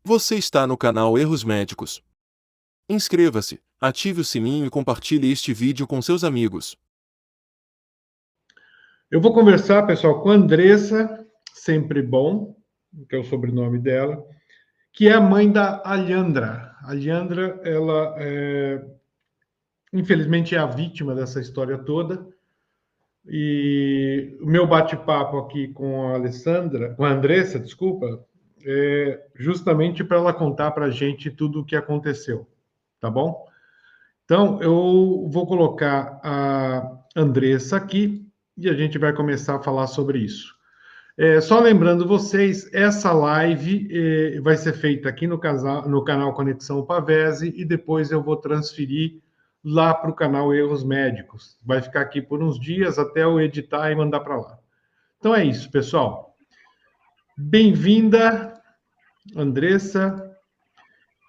Você está no canal Erros Médicos. Inscreva-se, ative o sininho e compartilhe este vídeo com seus amigos. Eu vou conversar, pessoal, com a Andressa, sempre bom, que é o sobrenome dela, que é a mãe da Alhandra. A Alhandra, ela, infelizmente, é a vítima dessa história toda. E o meu bate-papo aqui com a Alessandra, com a Andressa, desculpa, é justamente para ela contar para a gente tudo o que aconteceu, tá bom? Então, eu vou colocar a Andressa aqui e a gente vai começar a falar sobre isso. Só lembrando vocês, essa live vai ser feita aqui no canal Conexão Pavese e depois eu vou transferir lá para o canal Erros Médicos. Vai ficar aqui por uns dias até eu editar e mandar para lá. Então é isso, pessoal. Bem-vinda, Andressa.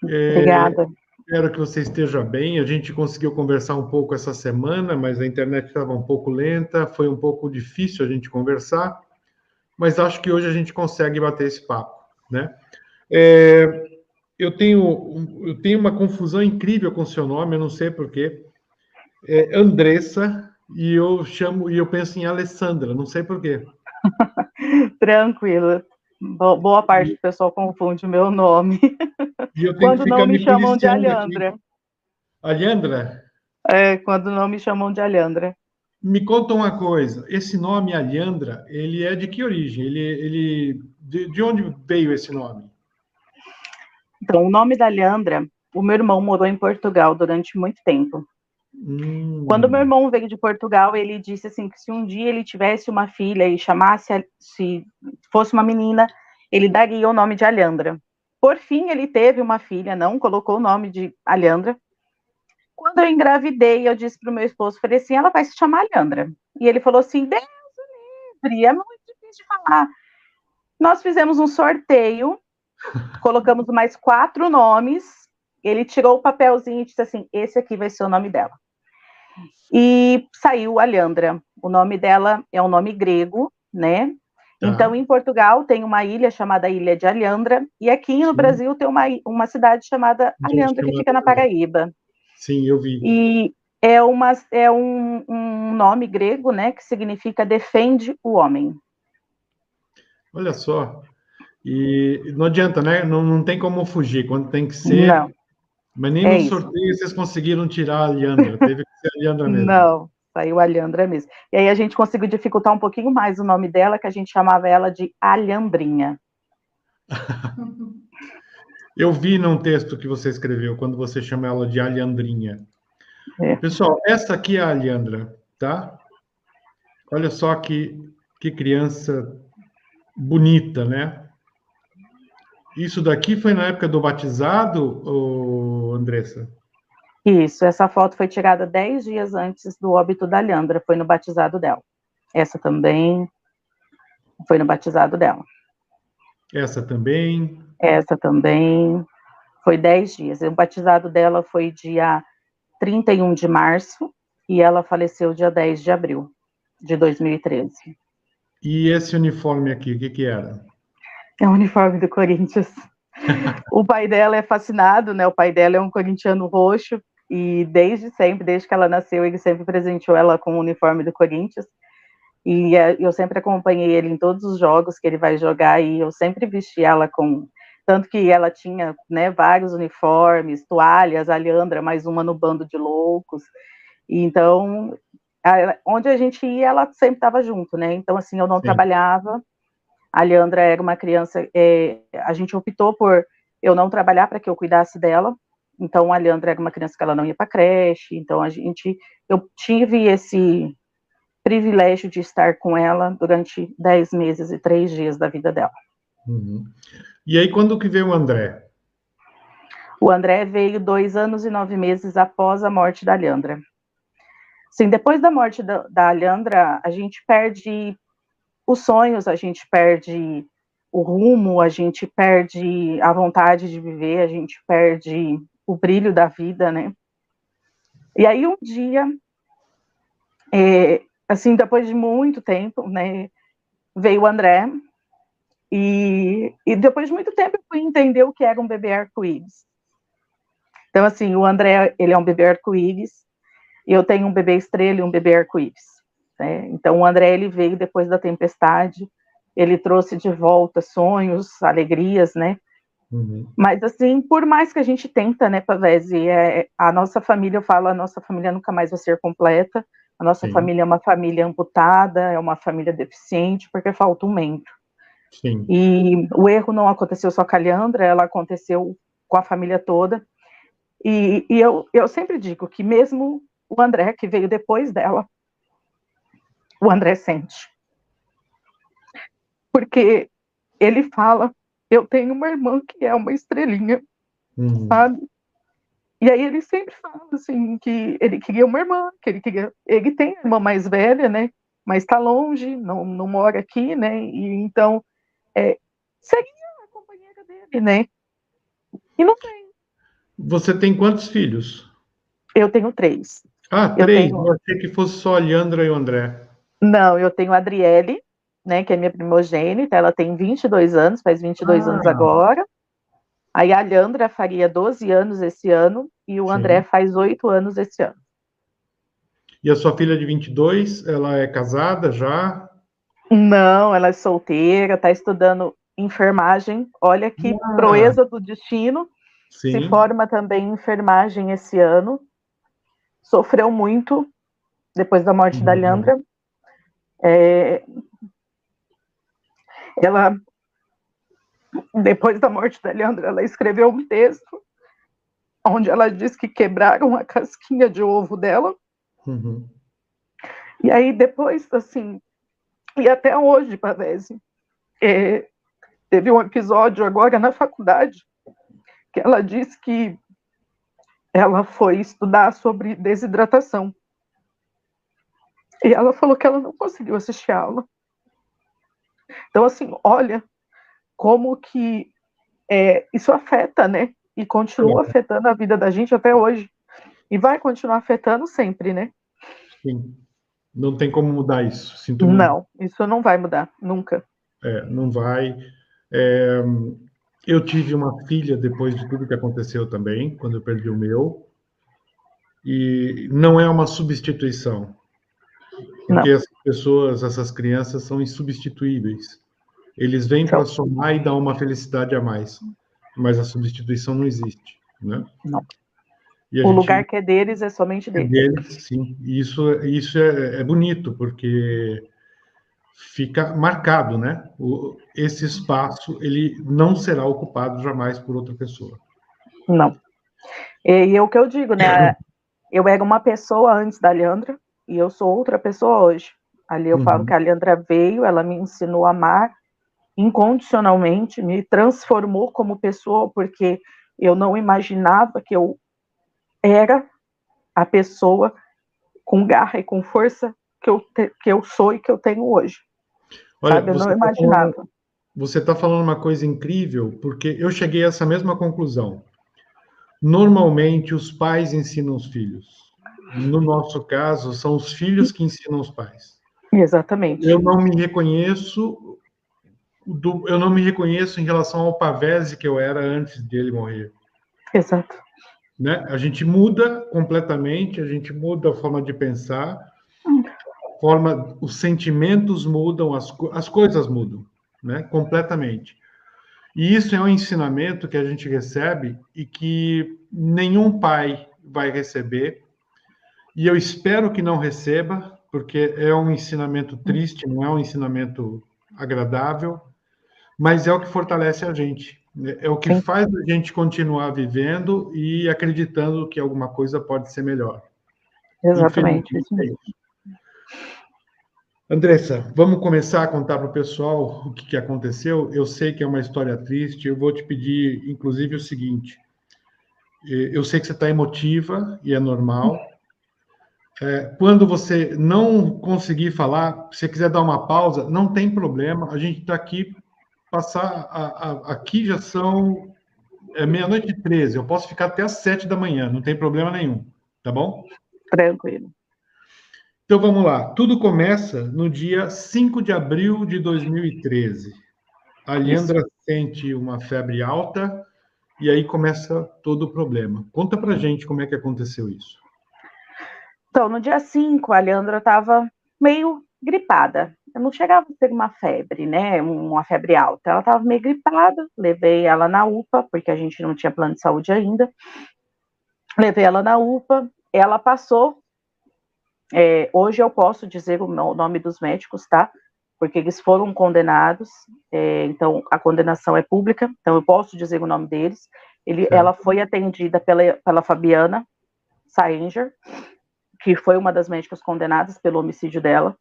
Obrigada. Espero que você esteja bem. A gente conseguiu conversar um pouco essa semana, mas a internet estava um pouco lenta, foi um pouco difícil a gente conversar, mas acho que hoje a gente consegue bater esse papo, né? Eu tenho uma confusão incrível com o seu nome, eu não sei porquê. É Andressa, e eu penso em Alessandra, não sei porquê. Tranquilo. Boa parte do pessoal confunde o meu nome. E eu tenho que Quando não ficar me me chamam de policiando aqui. Alhandra. Alhandra, Quando não me chamam de Alhandra. me conta uma coisa. Esse nome Alhandra, ele é de que origem? De onde veio esse nome? Então, o nome da Alhandra, o meu irmão morou em Portugal durante muito tempo. Quando meu irmão veio de Portugal, ele disse assim que se um dia ele tivesse uma filha e se fosse uma menina, ele daria o nome de Alhandra. Por fim, ele teve uma filha, não colocou o nome de Alhandra. Quando eu engravidei, eu disse para o meu esposo, falei assim, ela vai se chamar Alhandra. E ele falou assim, Deus livre, é muito difícil de falar. Nós fizemos um sorteio, colocamos mais 4 nomes, ele tirou o papelzinho e disse assim, esse aqui vai ser o nome dela. E saiu Alhandra. O nome dela é um nome grego, né? Tá. Então, em Portugal, tem uma ilha chamada Ilha de Alhandra, e aqui no Brasil tem uma cidade chamada Alhandra, que fica na Paraíba. Sim, eu vi. E é um nome grego, né, que significa defende o homem. Olha só. E não adianta, né? Não tem como fugir. Quando tem que ser. Não. Mas nem no sorteio vocês conseguiram tirar a Alhandra. Teve que ser a Alhandra mesmo. Não, saiu a Alhandra mesmo. E aí a gente conseguiu dificultar um pouquinho mais o nome dela, que a gente chamava ela de Alhandrinha. Eu vi num texto que você escreveu, quando você chama ela de Alhandrinha. Pessoal, essa aqui é a Alhandra, tá? Olha só que criança bonita, né? Isso daqui foi na época do batizado, Andressa? Isso, essa foto foi tirada 10 dias antes do óbito da Alhandra, foi no batizado dela. Essa também foi no batizado dela. Essa também? Essa também foi 10 dias. O batizado dela foi dia 31 de março e ela faleceu dia 10 de abril de 2013. E esse uniforme aqui, o que era? É o uniforme do Corinthians. O pai dela é fascinado, né? O pai dela é um corintiano roxo e desde sempre, desde que ela nasceu, ele sempre presenteou ela com o uniforme do Corinthians. E eu sempre acompanhei ele em todos os jogos que ele vai jogar e eu sempre vesti ela com... Tanto que ela tinha, né, vários uniformes, toalhas, a Alhandra, mais uma no bando de loucos. E então, onde a gente ia, ela sempre estava junto, né? Então, assim, eu não trabalhava. A Alhandra era uma criança... a gente optou por eu não trabalhar para que eu cuidasse dela. Então, a Alhandra era uma criança que ela não ia para creche. Então, eu tive esse privilégio de estar com ela durante 10 meses e 3 dias da vida dela. Uhum. E aí, quando que veio o André? O André veio 2 anos e 9 meses após a morte da Alhandra. Sim, depois da morte da Alhandra, a gente perde os sonhos, a gente perde o rumo, a gente perde a vontade de viver, a gente perde o brilho da vida, né? E aí, um dia, assim, depois de muito tempo, né, veio o André, E depois de muito tempo eu fui entender o que era um bebê arco-íris. Então, assim, o André, ele é um bebê arco-íris, e eu tenho um bebê estrela e um bebê arco-íris. Né? Então, o André, ele veio depois da tempestade, ele trouxe de volta sonhos, alegrias, né? Uhum. Mas, assim, por mais que a gente tenta, né, Pavese, a nossa família, eu falo, a nossa família nunca mais vai ser completa, a nossa Sim. família é uma família amputada, é uma família deficiente, porque falta um membro. Sim. E o erro não aconteceu só com a Leandra, ela aconteceu com a família toda. E eu sempre digo que mesmo o André, que veio depois dela, o André sente. Porque ele fala, eu tenho uma irmã que é uma estrelinha, sabe? E aí ele sempre fala, assim, que ele queria uma irmã, que ele tem a irmã mais velha, né? Mas está longe, não mora aqui, né? E então, seria a companheira dele, né? E não tem. Você tem quantos filhos? Eu tenho 3. Ah, Eu 3. tenho... Eu achei que fosse só a Leandra e o André. Não, eu tenho a Adriele, né, que é minha primogênita, ela tem 22 anos, faz 22 anos agora. Aí a Leandra faria 12 anos esse ano, e o André faz 8 anos esse ano. E a sua filha de 22, ela é casada já? Não, ela é solteira, está estudando enfermagem. Olha que proeza do destino. Se Sim. forma também em enfermagem esse ano. Sofreu muito depois da morte da Leandra. Ela, depois da morte da Leandra, ela escreveu um texto onde ela diz que quebraram a casquinha de ovo dela. Uhum. E aí depois, assim, e até hoje, Pavese, teve um episódio agora na faculdade que ela disse que ela foi estudar sobre desidratação. E ela falou que ela não conseguiu assistir a aula. Então, assim, olha como que isso afeta, né? E continua afetando a vida da gente até hoje. E vai continuar afetando sempre, né? Sim. Não tem como mudar isso. Sinto Não, muito. isso não vai mudar, nunca. Não vai. Eu tive uma filha depois de tudo que aconteceu também, quando eu perdi o meu. E não é uma substituição. Porque Não. essas pessoas, essas crianças são insubstituíveis. Eles vêm para somar e dar uma felicidade a mais. Mas a substituição não existe, né? Não. E o lugar que é deles é somente deles. Deles, sim. E isso é bonito, porque fica marcado, né? Esse espaço, ele não será ocupado jamais por outra pessoa. Não. E é o que eu digo, né? Eu era uma pessoa antes da Leandra e eu sou outra pessoa hoje. Ali eu falo que a Leandra veio, ela me ensinou a amar incondicionalmente, me transformou como pessoa, porque eu não imaginava que eu era a pessoa com garra e com força que eu sou e que eu tenho hoje. Olha, sabe? Eu não imaginava. Você está falando uma coisa incrível, porque eu cheguei a essa mesma conclusão. Normalmente, os pais ensinam os filhos. No nosso caso, são os filhos que ensinam os pais. Exatamente. Eu não me reconheço em relação ao Pavese que eu era antes dele morrer. Exato. Né? A gente muda completamente, a gente muda a forma de pensar, os sentimentos mudam, as coisas mudam, né? Completamente. E isso é um ensinamento que a gente recebe e que nenhum pai vai receber. E eu espero que não receba, porque é um ensinamento triste, não é um ensinamento agradável, mas é o que fortalece a gente. É o que faz a gente continuar vivendo e acreditando que alguma coisa pode ser melhor. Exatamente. Infelizmente, é isso. Andressa, vamos começar a contar para o pessoal o que aconteceu. Eu sei que é uma história triste. Eu vou te pedir, inclusive, o seguinte. Eu sei que você está emotiva e é normal. Quando você não conseguir falar, se você quiser dar uma pausa, não tem problema. A gente está aqui, aqui já são meia-noite e 13. Eu posso ficar até às 7 da manhã, não tem problema nenhum. Tá bom? Tranquilo. Então vamos lá. Tudo começa no dia 5 de abril de 2013. A Leandra sente uma febre alta e aí começa todo o problema. Conta pra gente como é que aconteceu isso. Então, no dia 5, a Leandra estava meio gripada. Não chegava a ser uma febre, né? Uma febre alta. Ela estava meio gripada. Levei ela na UPA, porque a gente não tinha plano de saúde ainda. Levei ela na UPA. Ela passou. Hoje eu posso dizer o nome dos médicos, tá? Porque eles foram condenados. Então, a condenação é pública. Então, eu posso dizer o nome deles. Ela foi atendida pela Fabiana Sainger, que foi uma das médicas condenadas pelo homicídio dela.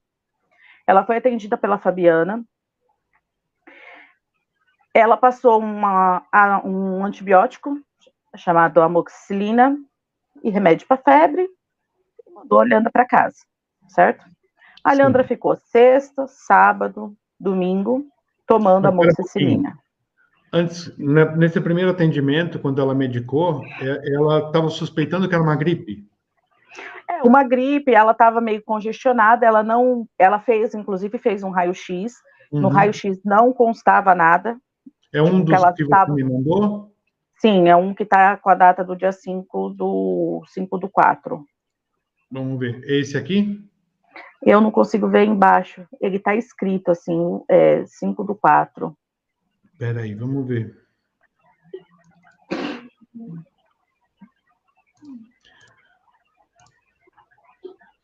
Ela foi atendida pela Fabiana. Ela passou um antibiótico chamado amoxicilina e remédio para febre e mandou a Leandra para casa, certo? A Leandra ficou sexta, sábado, domingo, tomando amoxicilina. Antes, nesse primeiro atendimento, quando ela medicou, ela estava suspeitando que era uma gripe. Uma gripe, ela estava meio congestionada, inclusive fez um raio-x. No raio-x não constava nada. É um dos que você me mandou? Sim, é um que está com a data do dia 5/4. Vamos ver. Esse aqui? Eu não consigo ver embaixo. Ele está escrito assim, 5/4. Espera aí, vamos ver.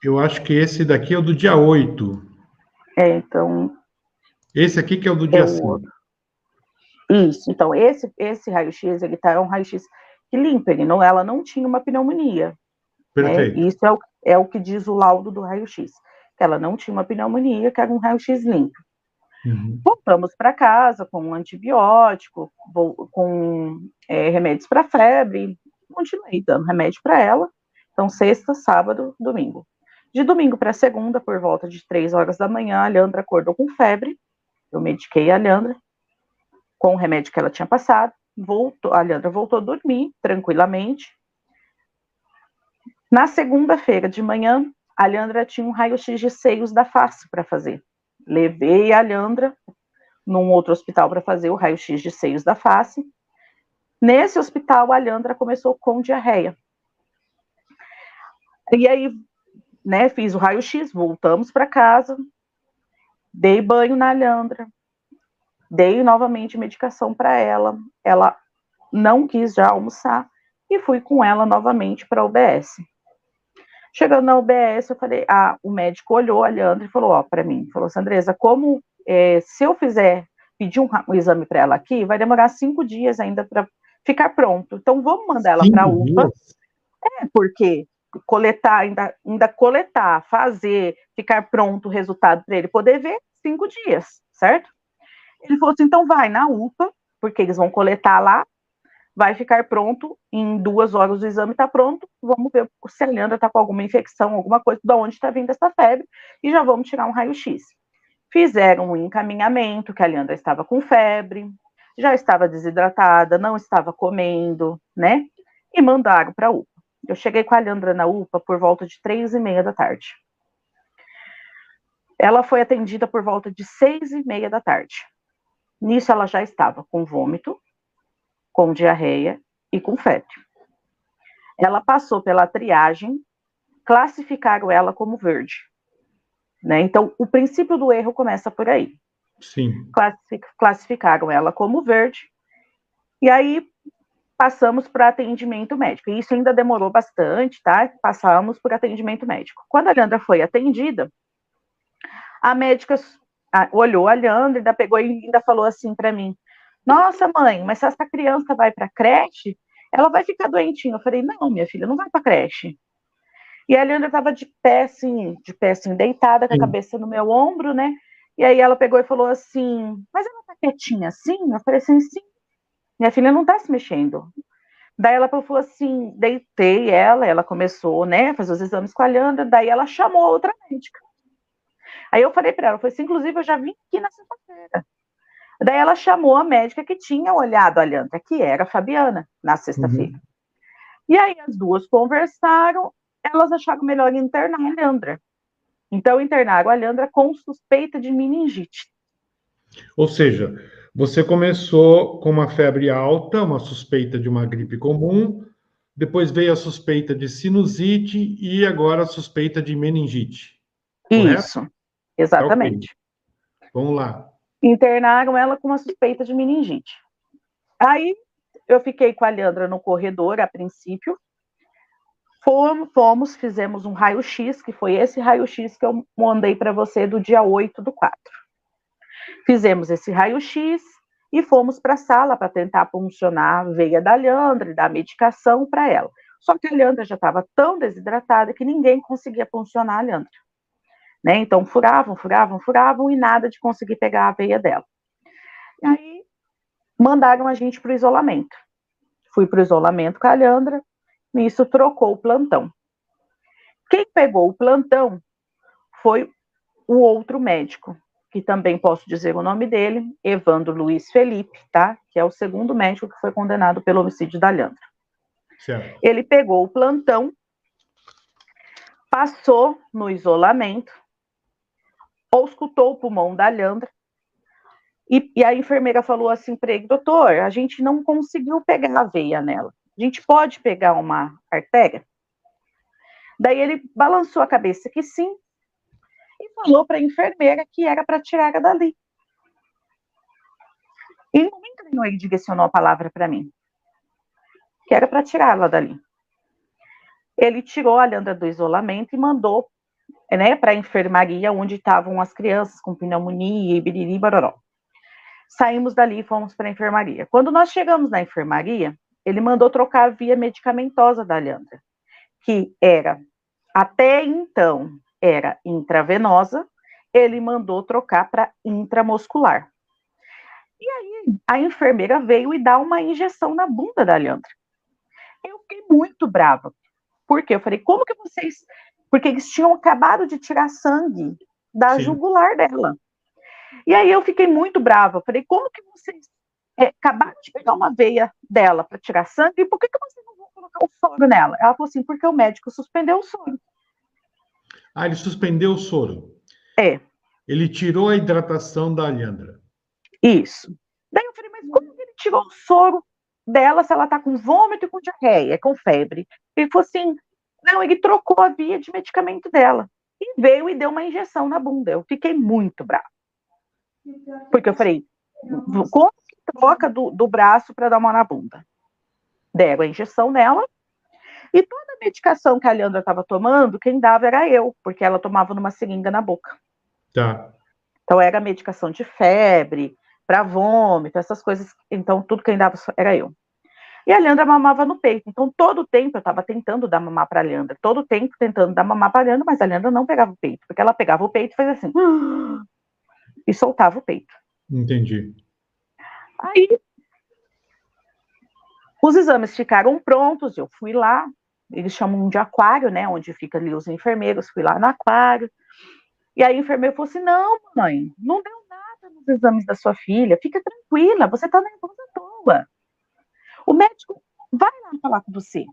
Eu acho que esse daqui é o do dia 8. Então... Esse aqui que é o do dia 5. Isso, então, esse raio-x, é um raio-x que limpa, ela não tinha uma pneumonia. Perfeito. Né? Isso é o que diz o laudo do raio-x, que ela não tinha uma pneumonia, que era um raio-x limpo. Voltamos para casa com um antibiótico, com remédios para febre, continuei dando remédio para ela. Então, sexta, sábado, domingo. De domingo para segunda, por volta de 3 horas da manhã, a Leandra acordou com febre. Eu mediquei a Leandra com o remédio que ela tinha passado. A Leandra voltou a dormir tranquilamente. Na segunda-feira de manhã, a Leandra tinha um raio-x de seios da face para fazer. Levei a Leandra num outro hospital para fazer o raio-x de seios da face. Nesse hospital, a Leandra começou com diarreia. E aí, né, fiz o raio-x, voltamos para casa, dei banho na Leandra, dei novamente medicação para ela. Ela não quis já almoçar e fui com ela novamente para a UBS. Chegando na UBS, eu falei, o médico olhou a Leandra e falou, para mim, falou, Sandresa, como se eu pedir um exame para ela aqui, vai demorar 5 dias ainda para ficar pronto. Então, vamos mandar ela para a UPA. Porque ainda coletar, fazer, ficar pronto o resultado para ele poder ver, 5 dias, certo? Ele falou assim, então vai na UPA, porque eles vão coletar lá, vai ficar pronto, em 2 horas o exame está pronto, vamos ver se a Leandra está com alguma infecção, alguma coisa, de onde está vindo essa febre, e já vamos tirar um raio-x. Fizeram um encaminhamento, que a Leandra estava com febre, já estava desidratada, não estava comendo, né? E mandaram para a UPA. Eu cheguei com a Leandra na UPA por volta de 3h30 da tarde. Ela foi atendida por volta de 6h30 da tarde. Nisso ela já estava com vômito, com diarreia e com febre. Ela passou pela triagem, classificaram ela como verde. Né? Então, o princípio do erro começa por aí. Sim. Classificaram ela como verde, e aí passamos para atendimento médico. E isso ainda demorou bastante, tá? Passamos por atendimento médico. Quando a Leandra foi atendida, a médica olhou a Leandra, ainda pegou e ainda falou assim para mim, nossa, mãe, mas se essa criança vai para a creche, ela vai ficar doentinha. Eu falei, não, minha filha, não vai para a creche. E a Leandra estava de pé assim, deitada, com a cabeça no meu ombro, né? E aí ela pegou e falou assim, mas ela tá quietinha assim? Eu falei assim, sim, minha filha não tá se mexendo. Daí ela falou assim, deitei ela começou, né, a fazer os exames com a Leandra, daí ela chamou a outra médica. Aí eu falei para ela, falei assim, inclusive eu já vim aqui na sexta-feira. Daí ela chamou a médica que tinha olhado a Leandra, que era a Fabiana, na sexta-feira. E aí as duas conversaram, elas acharam melhor internar a Leandra. Então internaram a Leandra com suspeita de meningite. Ou seja, Você começou com uma febre alta, uma suspeita de uma gripe comum, depois veio a suspeita de sinusite e agora a suspeita de meningite, correto? Isso, Tá ok. exatamente. Vamos lá. Internaram ela com uma suspeita de meningite. Aí eu fiquei com a Leandra no corredor a princípio. Fizemos um raio-x, que foi esse raio-x que eu mandei para você do dia 8/4. Fizemos esse raio-x e fomos para a sala para tentar puncionar a veia da Leandra e dar medicação para ela. Só que a Leandra já estava tão desidratada que ninguém conseguia puncionar a Leandra. Né? Então furavam e nada de conseguir pegar a veia dela. E aí mandaram a gente para o isolamento. Fui para o isolamento com a Leandra, e isso trocou o plantão. Quem pegou o plantão foi o outro médico, que também posso dizer o nome dele, Evandro Luiz Felipe, tá? Que é o segundo médico que foi condenado pelo homicídio da Leandra. Certo. Ele pegou o plantão, passou no isolamento, auscultou o pulmão da Leandra, e a enfermeira falou assim para ele: doutor, a gente não conseguiu pegar a veia nela. A gente pode pegar uma artéria? Daí ele balançou a cabeça que sim, e falou para a enfermeira que era para tirar ela dali. E em momento nenhum ele direcionou a palavra para mim, que era para tirá-la dali. Ele tirou a Leandra do isolamento e mandou, né, para a enfermaria, onde estavam as crianças com pneumonia e biriri baroró. Saímos dali e fomos para a enfermaria. Quando nós chegamos na enfermaria, ele mandou trocar a via medicamentosa da Leandra, que era, até então, era intravenosa, ele mandou trocar para intramuscular. E aí, a enfermeira veio e dá uma injeção na bunda da Leandra. Eu fiquei muito brava, porque eu falei, como que vocês... Porque eles tinham acabado de tirar sangue da jugular dela. E aí eu fiquei muito brava, eu falei, como que vocês acabaram de pegar uma veia dela para tirar sangue, e por que vocês não vão colocar o soro nela? Ela falou assim, porque o médico suspendeu o soro. Ah, ele suspendeu o soro. É. Ele tirou a hidratação da Leandra. Isso. Daí eu falei, mas como que ele tirou o soro dela se ela tá com vômito e com diarreia, com febre? Ele falou assim, não, ele trocou a via de medicamento dela. E veio e deu uma injeção na bunda. Eu fiquei muito brava. Porque eu falei, como que troca do braço para dar uma na bunda? Deram a injeção nela, e toda a medicação que a Leandra estava tomando, quem dava era eu, porque ela tomava numa seringa na boca. Tá. Então era medicação de febre, para vômito, essas coisas. Então tudo quem dava era eu. E a Leandra mamava no peito. Então todo o tempo eu estava tentando dar mamar para a Leandra. Todo o tempo tentando dar mamar para a Leandra, mas a Leandra não pegava o peito. Porque ela pegava o peito e fazia assim. E soltava o peito. Entendi. Aí os exames ficaram prontos, eu fui lá. Eles chamam de aquário, né? Onde fica ali os enfermeiros. Fui lá no aquário. E aí a enfermeira falou assim, não, mãe, não deu nada nos exames da sua filha. Fica tranquila, você tá nervosa à toa. O médico vai lá falar com você.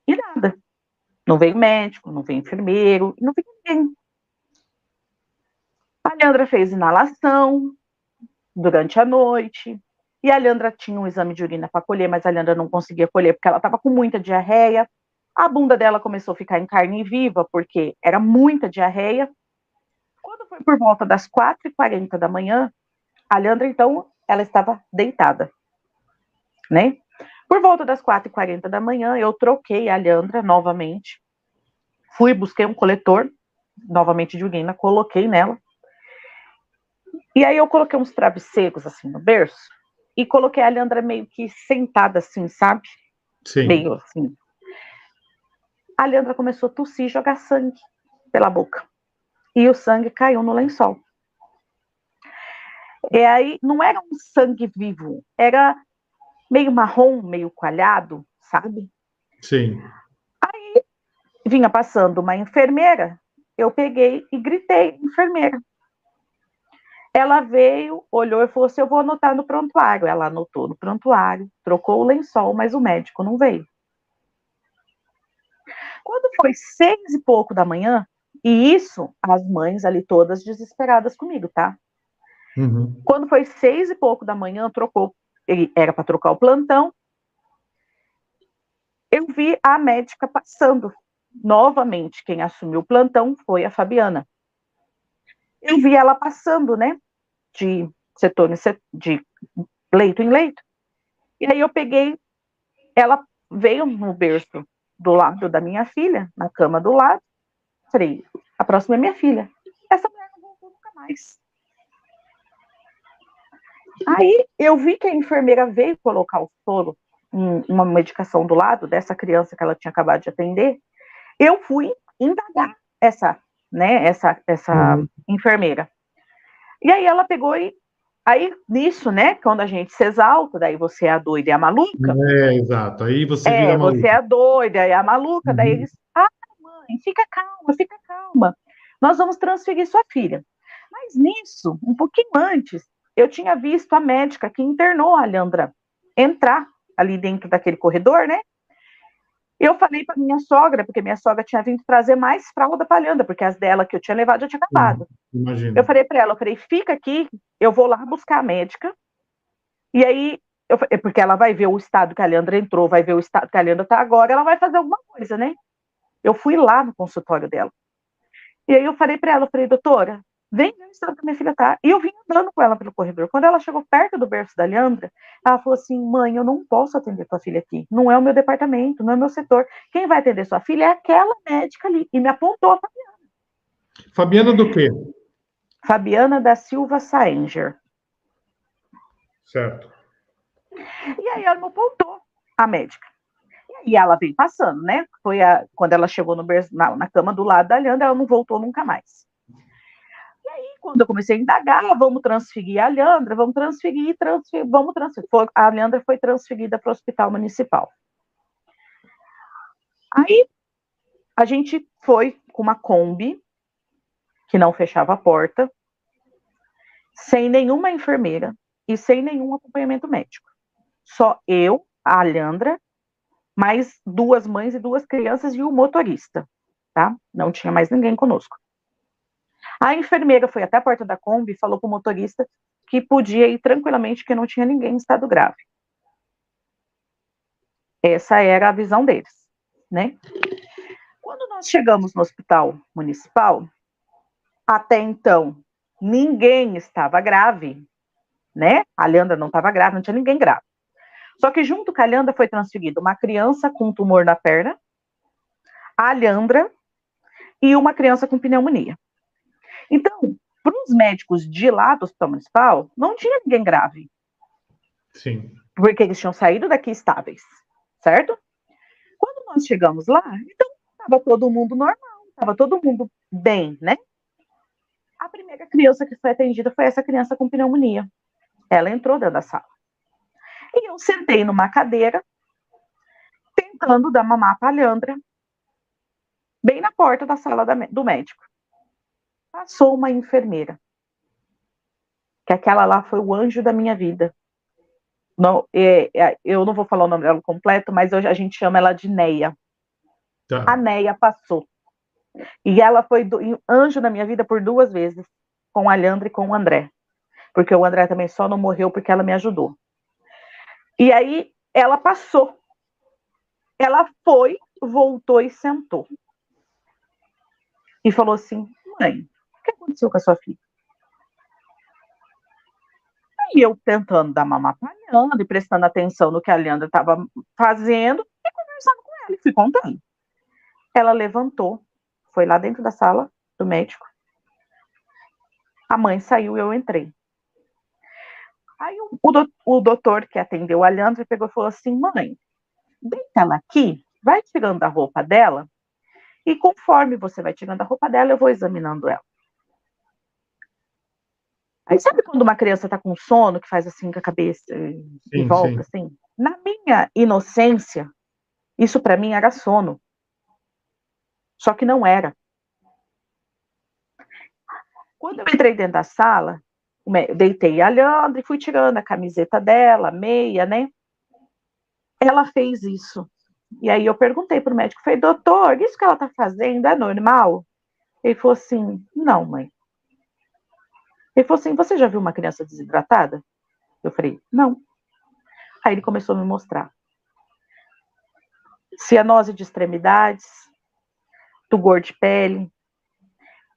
E nada. Não veio médico, não veio enfermeiro, não veio ninguém. A Leandra fez inalação durante a noite. E a Leandra tinha um exame de urina para colher, mas a Leandra não conseguia colher porque ela estava com muita diarreia. A bunda dela começou a ficar em carne viva porque era muita diarreia. Quando foi por volta das 4h40 da manhã, a Leandra, então, ela estava deitada, né? Por volta das 4h40 da manhã, eu troquei a Leandra novamente. Fui, busquei um coletor, novamente de urina, coloquei nela. E aí eu coloquei uns travesseiros, assim, no berço, e coloquei a Leandra meio que sentada, assim, sabe? Sim. Meio assim. A Leandra começou a tossir e jogar sangue pela boca. E o sangue caiu no lençol. E aí, não era um sangue vivo, era meio marrom, meio coalhado, sabe? Sim. Aí, vinha passando uma enfermeira, eu peguei e gritei, enfermeira. Ela veio, olhou e falou assim, eu vou anotar no prontuário. Ela anotou no prontuário, trocou o lençol, mas o médico não veio. Quando foi 6 e pouco da manhã, e isso, as mães ali todas desesperadas comigo, tá? Uhum. Quando foi 6 e pouco da manhã, trocou, ele era para trocar o plantão, eu vi a médica passando. Novamente, quem assumiu o plantão foi a Fabiana. Eu vi ela passando, né, de setor de leito em leito. E aí eu peguei, ela veio no berço do lado da minha filha, na cama do lado. Falei, a próxima é minha filha. Essa mulher não voltou nunca mais. Aí eu vi que a enfermeira veio colocar o soro, uma medicação do lado dessa criança que ela tinha acabado de atender. Eu fui indagar essa enfermeira. E aí ela pegou e aí nisso, né, quando a gente se exalta, daí você é a doida e a maluca. Exato. Aí você vira Você maluco. é a doida e a maluca. Daí eles, mãe, fica calma. Nós vamos transferir sua filha. Mas nisso, um pouquinho antes, eu tinha visto a médica que internou a Leandra entrar ali dentro daquele corredor, né? Eu falei para minha sogra, porque minha sogra tinha vindo trazer mais fralda para a Leandra, porque as dela que eu tinha levado já tinha acabado. Imagina. Eu falei para ela, fica aqui, eu vou lá buscar a médica. E aí, porque ela vai ver o estado que a Leandra entrou, vai ver o estado que a Leandra está agora, ela vai fazer alguma coisa, né? Eu fui lá no consultório dela. E aí eu falei para ela, doutora, vem ver o estado que minha filha tá. E eu vim andando com ela pelo corredor. Quando ela chegou perto do berço da Leandra, ela falou assim, mãe, eu não posso atender tua filha aqui. Não é o meu departamento, não é o meu setor. Quem vai atender sua filha é aquela médica ali. E me apontou a Fabiana. Fabiana do quê? Fabiana da Silva Saenger. Certo. E aí ela me apontou a médica. E ela veio passando, né? Quando ela chegou no berço, na cama do lado da Leandra, ela não voltou nunca mais. E aí, quando eu comecei a indagar, vamos transferir a Leandra, vamos transferir. A Leandra foi transferida para o hospital municipal. Aí, a gente foi com uma Kombi, que não fechava a porta, sem nenhuma enfermeira e sem nenhum acompanhamento médico. Só eu, a Leandra, mais 2 mães e 2 crianças e o motorista, tá? Não tinha mais ninguém conosco. A enfermeira foi até a porta da Kombi e falou para o motorista que podia ir tranquilamente, que não tinha ninguém em estado grave. Essa era a visão deles, né? Quando nós chegamos no hospital municipal, até então, ninguém estava grave, né? A Leandra não estava grave, não tinha ninguém grave. Só que junto com a Leandra foi transferida uma criança com tumor na perna, a Leandra e uma criança com pneumonia. Então, para os médicos de lá do hospital municipal, não tinha ninguém grave. Sim. Porque eles tinham saído daqui estáveis, certo? Quando nós chegamos lá, então, estava todo mundo normal, estava todo mundo bem, né? A primeira criança que foi atendida foi essa criança com pneumonia. Ela entrou dentro da sala. E eu sentei numa cadeira, tentando dar mamar para a Leandra, bem na porta da sala do médico. Passou uma enfermeira, que aquela lá foi o anjo da minha vida. Não, eu não vou falar o nome dela completo, mas hoje a gente chama ela de Neia. Tá. A Neia passou. E ela foi anjo na minha vida por 2 vezes, com a Leandra e com o André. Porque o André também só não morreu porque ela me ajudou. E aí ela passou. Ela foi, voltou e sentou. E falou assim, mãe, o que aconteceu com a sua filha? E eu tentando dar mamar pra Leandra e prestando atenção no que a Leandra estava fazendo e conversando com ela e fui contando. Ela levantou, foi lá dentro da sala do médico. A mãe saiu e eu entrei. Aí o doutor que atendeu a Leandra pegou e falou assim, mãe, deita ela aqui, vai tirando a roupa dela e conforme você vai tirando a roupa dela, eu vou examinando ela. Aí sabe quando uma criança tá com sono, que faz assim com a cabeça e volta assim? Na minha inocência, isso para mim era sono. Só que não era. Quando eu entrei dentro da sala, eu deitei a Leandra e fui tirando a camiseta dela, a meia, né? Ela fez isso. E aí eu perguntei pro médico, falei, doutor, isso que ela tá fazendo é normal? Ele falou assim, não, mãe. Ele falou assim, você já viu uma criança desidratada? Eu falei, não. Aí ele começou a me mostrar. Cianose de extremidades, tugor de pele,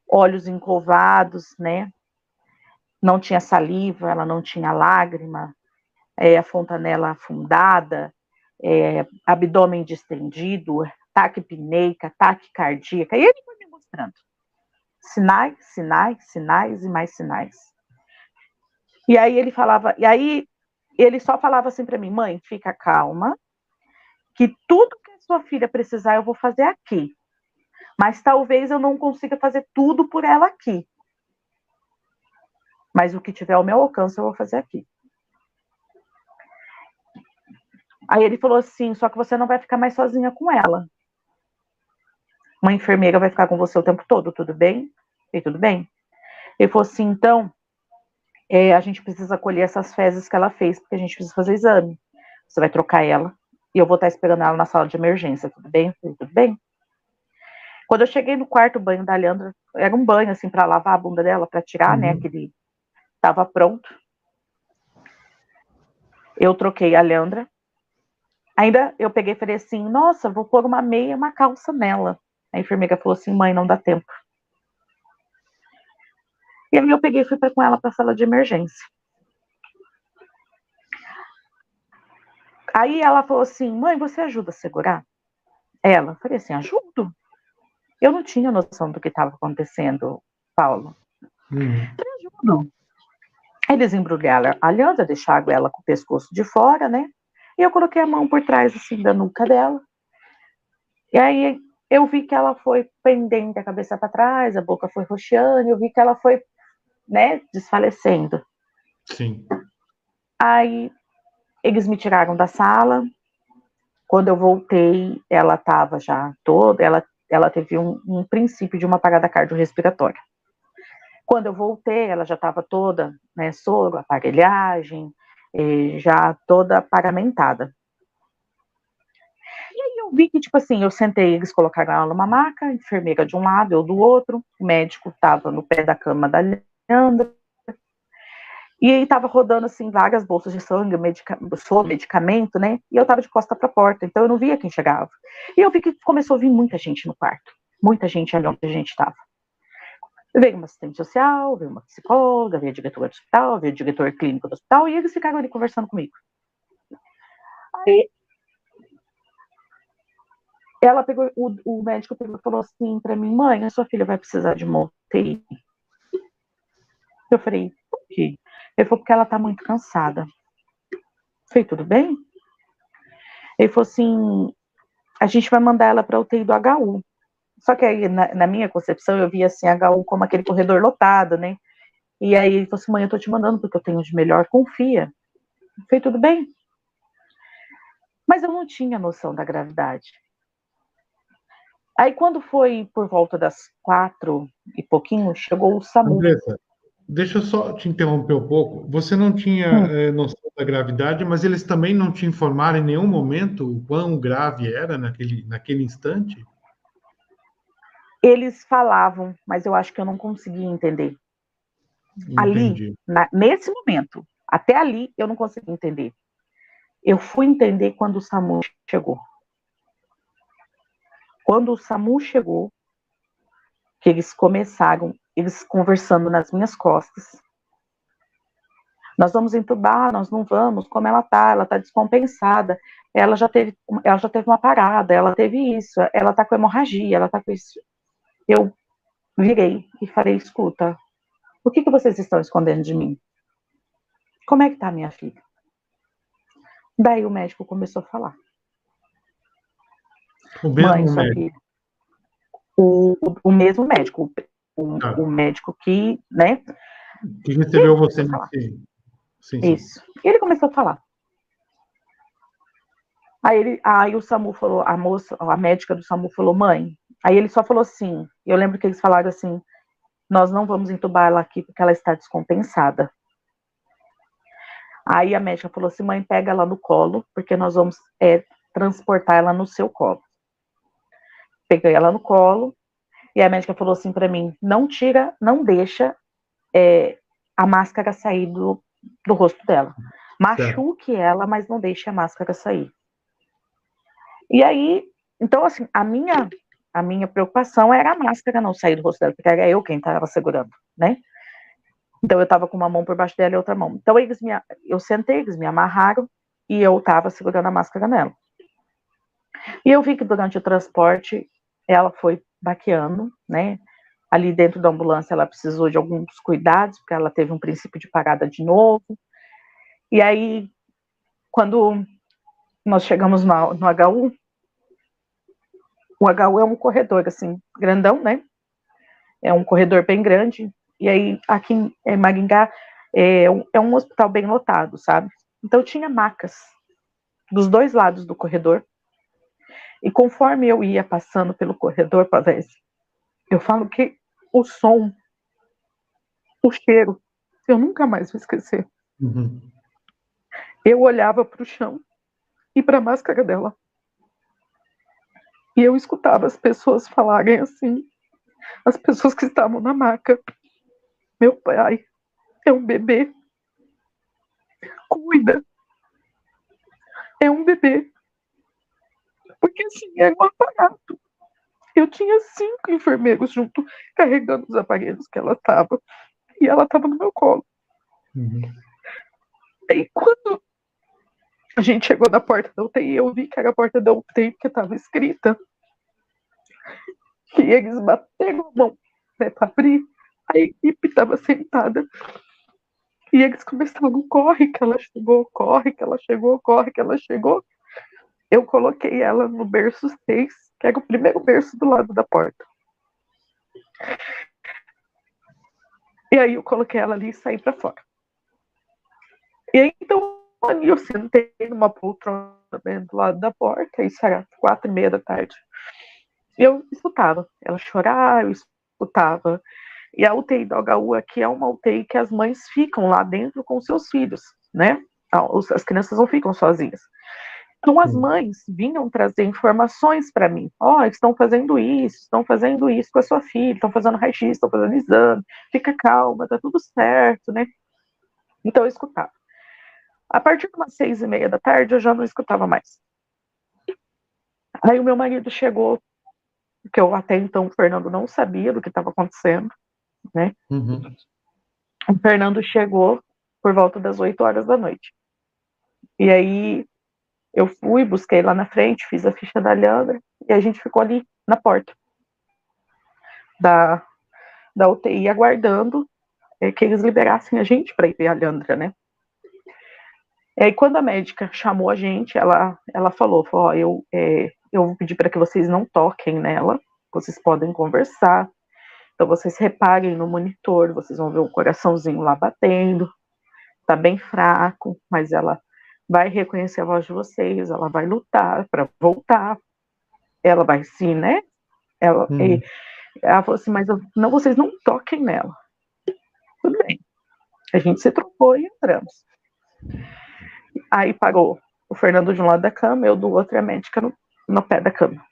olhos encovados, né? Não tinha saliva, ela não tinha lágrima, a fontanela afundada, abdômen distendido, taquipneica, taquicardíaca. E ele foi me mostrando. Sinais, sinais, sinais e mais sinais. E aí ele só falava assim para mim, mãe, fica calma, que tudo que a sua filha precisar eu vou fazer aqui. Mas talvez eu não consiga fazer tudo por ela aqui. Mas o que tiver ao meu alcance eu vou fazer aqui. Aí ele falou assim, só que você não vai ficar mais sozinha com ela. Uma enfermeira vai ficar com você o tempo todo, tudo bem? E tudo bem. Ele falou assim, então, a gente precisa colher essas fezes que ela fez, porque a gente precisa fazer exame. Você vai trocar ela, e eu vou estar esperando ela na sala de emergência, tudo bem? Eu falei, tudo bem. Quando eu cheguei no quarto banho da Leandra, era um banho, assim, para lavar a bunda dela, para tirar, né, que ele estava pronto. Eu troquei a Leandra. Ainda eu peguei e falei assim, nossa, vou pôr uma meia e uma calça nela. A enfermeira falou assim, mãe, não dá tempo. E aí eu peguei e fui com ela para a sala de emergência. Aí ela falou assim, mãe, você ajuda a segurar? Ela, falei assim, ajudo. Eu não tinha noção do que estava acontecendo, Paulo. Falei, ajudo. Eles embrulharam a Leandra, deixaram ela com o pescoço de fora, né? E eu coloquei a mão por trás, assim, da nuca dela. E aí eu vi que ela foi pendendo a cabeça para trás, a boca foi roxeando, eu vi que ela foi, né, desfalecendo. Sim. Aí eles me tiraram da sala. Quando eu voltei, ela estava já toda, ela teve um princípio de uma parada cardiorrespiratória. Quando eu voltei, ela já estava toda, né, soro, aparelhagem, já toda paramentada. E aí eu vi que, tipo assim, eu sentei, eles colocaram ela numa maca, a enfermeira de um lado, eu do outro, o médico estava no pé da cama da Leandra, e aí estava rodando, assim, várias bolsas de sangue, medicamento, né, e eu estava de costa para a porta, então eu não via quem chegava. E eu vi que começou a vir muita gente no quarto, muita gente ali onde a gente estava. Veio uma assistente social, veio uma psicóloga, veio a diretora do hospital, veio o diretor clínico do hospital, e eles ficaram ali conversando comigo. Aí ela pegou, o médico pegou e falou assim para mim, mãe, a sua filha vai precisar de uma UTI. Eu falei, por quê? Ele falou, porque ela tá muito cansada. Eu falei, tudo bem? Ele falou assim, a gente vai mandar ela para UTI do HU. Só que aí, na minha concepção, eu via assim, HU como aquele corredor lotado, né? E aí ele falou assim, mãe, eu tô te mandando porque eu tenho de melhor, confia. Eu falei, tudo bem? Mas eu não tinha noção da gravidade. Aí quando foi por volta das 4 e pouquinho, chegou o SAMU. Andressa, deixa eu só te interromper um pouco. Você não tinha noção da gravidade, mas eles também não te informaram em nenhum momento o quão grave era naquele instante? Eles falavam, mas eu acho que eu não conseguia entender. Entendi. Ali, nesse momento, até ali, eu não consegui entender. Eu fui entender quando o SAMU chegou. Quando o SAMU chegou, que eles começaram, eles conversando nas minhas costas. Nós vamos entubar, nós não vamos, como ela tá descompensada, ela já teve uma parada, ela teve isso, ela tá com hemorragia, ela tá com isso. Eu virei e falei, escuta, o que vocês estão escondendo de mim? Como é que tá a minha filha? Daí o médico começou a falar. O mesmo mãe, sua médico. filha. O mesmo médico, o médico que, né? Que recebeu você a falar. Sim. Isso. E ele começou a falar. Aí o SAMU falou, a médica do SAMU falou, mãe. Aí ele só falou assim, eu lembro que eles falaram assim, nós não vamos entubar ela aqui porque ela está descompensada. Aí a médica falou assim, mãe, pega ela no colo, porque nós vamos transportar ela no seu colo. Peguei ela no colo, e a médica falou assim para mim, não tira, não deixa a máscara sair do rosto dela. Machuque ela, mas não deixe a máscara sair. E aí, então assim, a minha preocupação era a máscara não sair do rosto dela, porque era eu quem estava segurando, né? Então eu estava com uma mão por baixo dela e outra mão. Então eu sentei, eles me amarraram e eu estava segurando a máscara nela. E eu vi que durante o transporte ela foi baqueando, né? Ali dentro da ambulância ela precisou de alguns cuidados, porque ela teve um princípio de parada de novo. E aí, quando nós chegamos no HU, o HU é um corredor, assim, grandão, né? É um corredor bem grande. E aí, aqui em Maringá, é um hospital bem lotado, sabe? Então, tinha macas dos dois lados do corredor. E conforme eu ia passando pelo corredor, eu falo que o som, o cheiro, eu nunca mais vou esquecer. Uhum. Eu olhava para o chão e para a máscara dela. E eu escutava as pessoas falarem assim, as pessoas que estavam na maca: meu pai é um bebê, cuida, é um bebê. Porque assim, era um aparato. Eu tinha 5 enfermeiros junto, carregando os aparelhos que ela estava. E ela estava no meu colo. Uhum. E quando a gente chegou na porta da UTI, eu vi que era a porta da UTI, porque estava escrita. E eles bateram a mão, né, para abrir. A equipe estava sentada. E eles começaram: corre que ela chegou, corre que ela chegou, corre que ela chegou. Eu coloquei ela no berço 6, que era o primeiro berço do lado da porta. E aí eu coloquei ela ali e saí para fora. E aí, então, ali eu sentei numa poltrona do lado da porta, isso era 4:30 da tarde. E eu escutava ela chorar, eu escutava. E a UTI do HU aqui é uma UTI que as mães ficam lá dentro com seus filhos, né? As crianças não ficam sozinhas. Então as mães vinham trazer informações para mim. Estão fazendo isso com a sua filha, estão fazendo raio-x, estão fazendo exame, fica calma, tá tudo certo, né? Então eu escutava. A partir de umas 6:30 da tarde, eu já não escutava mais. Aí o meu marido chegou, porque eu até então, o Fernando não sabia do que estava acontecendo, né? Uhum. O Fernando chegou por volta das 8 horas da noite. E aí eu fui, busquei lá na frente, fiz a ficha da Leandra, e a gente ficou ali na porta da UTI, aguardando que eles liberassem a gente para ir ver a Leandra, né? E aí, quando a médica chamou a gente, ela falou, eu vou pedir para que vocês não toquem nela, vocês podem conversar, então vocês reparem no monitor, vocês vão ver o coraçãozinho lá batendo, tá bem fraco, mas ela vai reconhecer a voz de vocês, ela vai lutar para voltar, ela vai sim, né? Ela falou assim, mas não, vocês não toquem nela. Tudo bem. A gente se trocou e entramos. Aí parou o Fernando de um lado da cama, eu do outro, e a médica no pé da cama.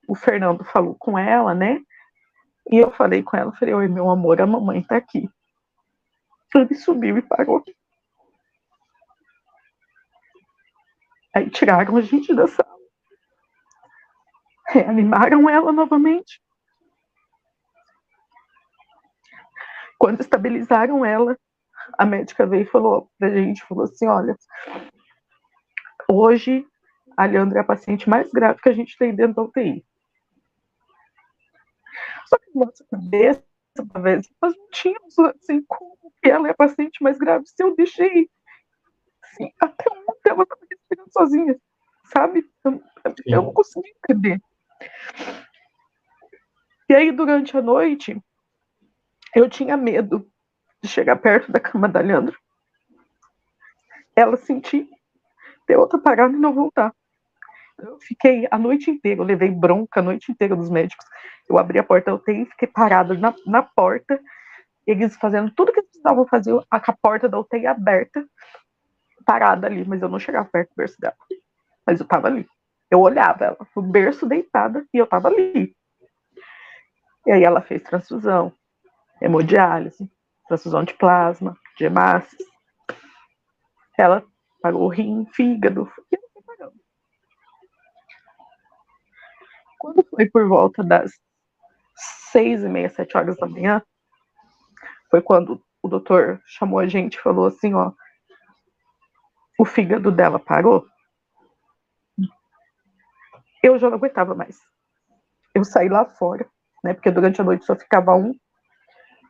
O Fernando falou com ela, né? E eu falei com ela, falei: oi, meu amor, a mamãe tá aqui. Ele subiu e parou. Aí tiraram a gente da sala. Reanimaram ela novamente. Quando estabilizaram ela, a médica veio e falou pra gente, falou assim: olha, hoje a Leandra é a paciente mais grave que a gente tem dentro da UTI. Só que na nossa cabeça, talvez, nós não tínhamos assim, como que ela é a paciente mais grave se eu deixei assim, até ontem ela estava respirando sozinha, sabe? Eu não consegui entender. E aí, durante a noite, eu tinha medo de chegar perto da cama da Leandra, ela sentir, ter outra parada e não voltar. Eu fiquei a noite inteira, eu levei bronca a noite inteira dos médicos. Eu abri a porta da UTI e fiquei parada na porta, eles fazendo tudo que eles precisavam fazer, a porta da UTI aberta, parada ali, mas eu não chegava perto do berço dela. Mas eu tava ali. Eu olhava ela, no berço deitada, e eu tava ali. E aí ela fez transfusão, hemodiálise, transfusão de plasma, de hemácias. Ela pagou o rim, fígado, e ela foi pagando. Quando foi por volta das 6h30, 7 horas da manhã, foi quando o doutor chamou a gente e falou assim, ó, o fígado dela parou. Eu já não aguentava mais. Eu saí lá fora, né, porque durante a noite só ficava um.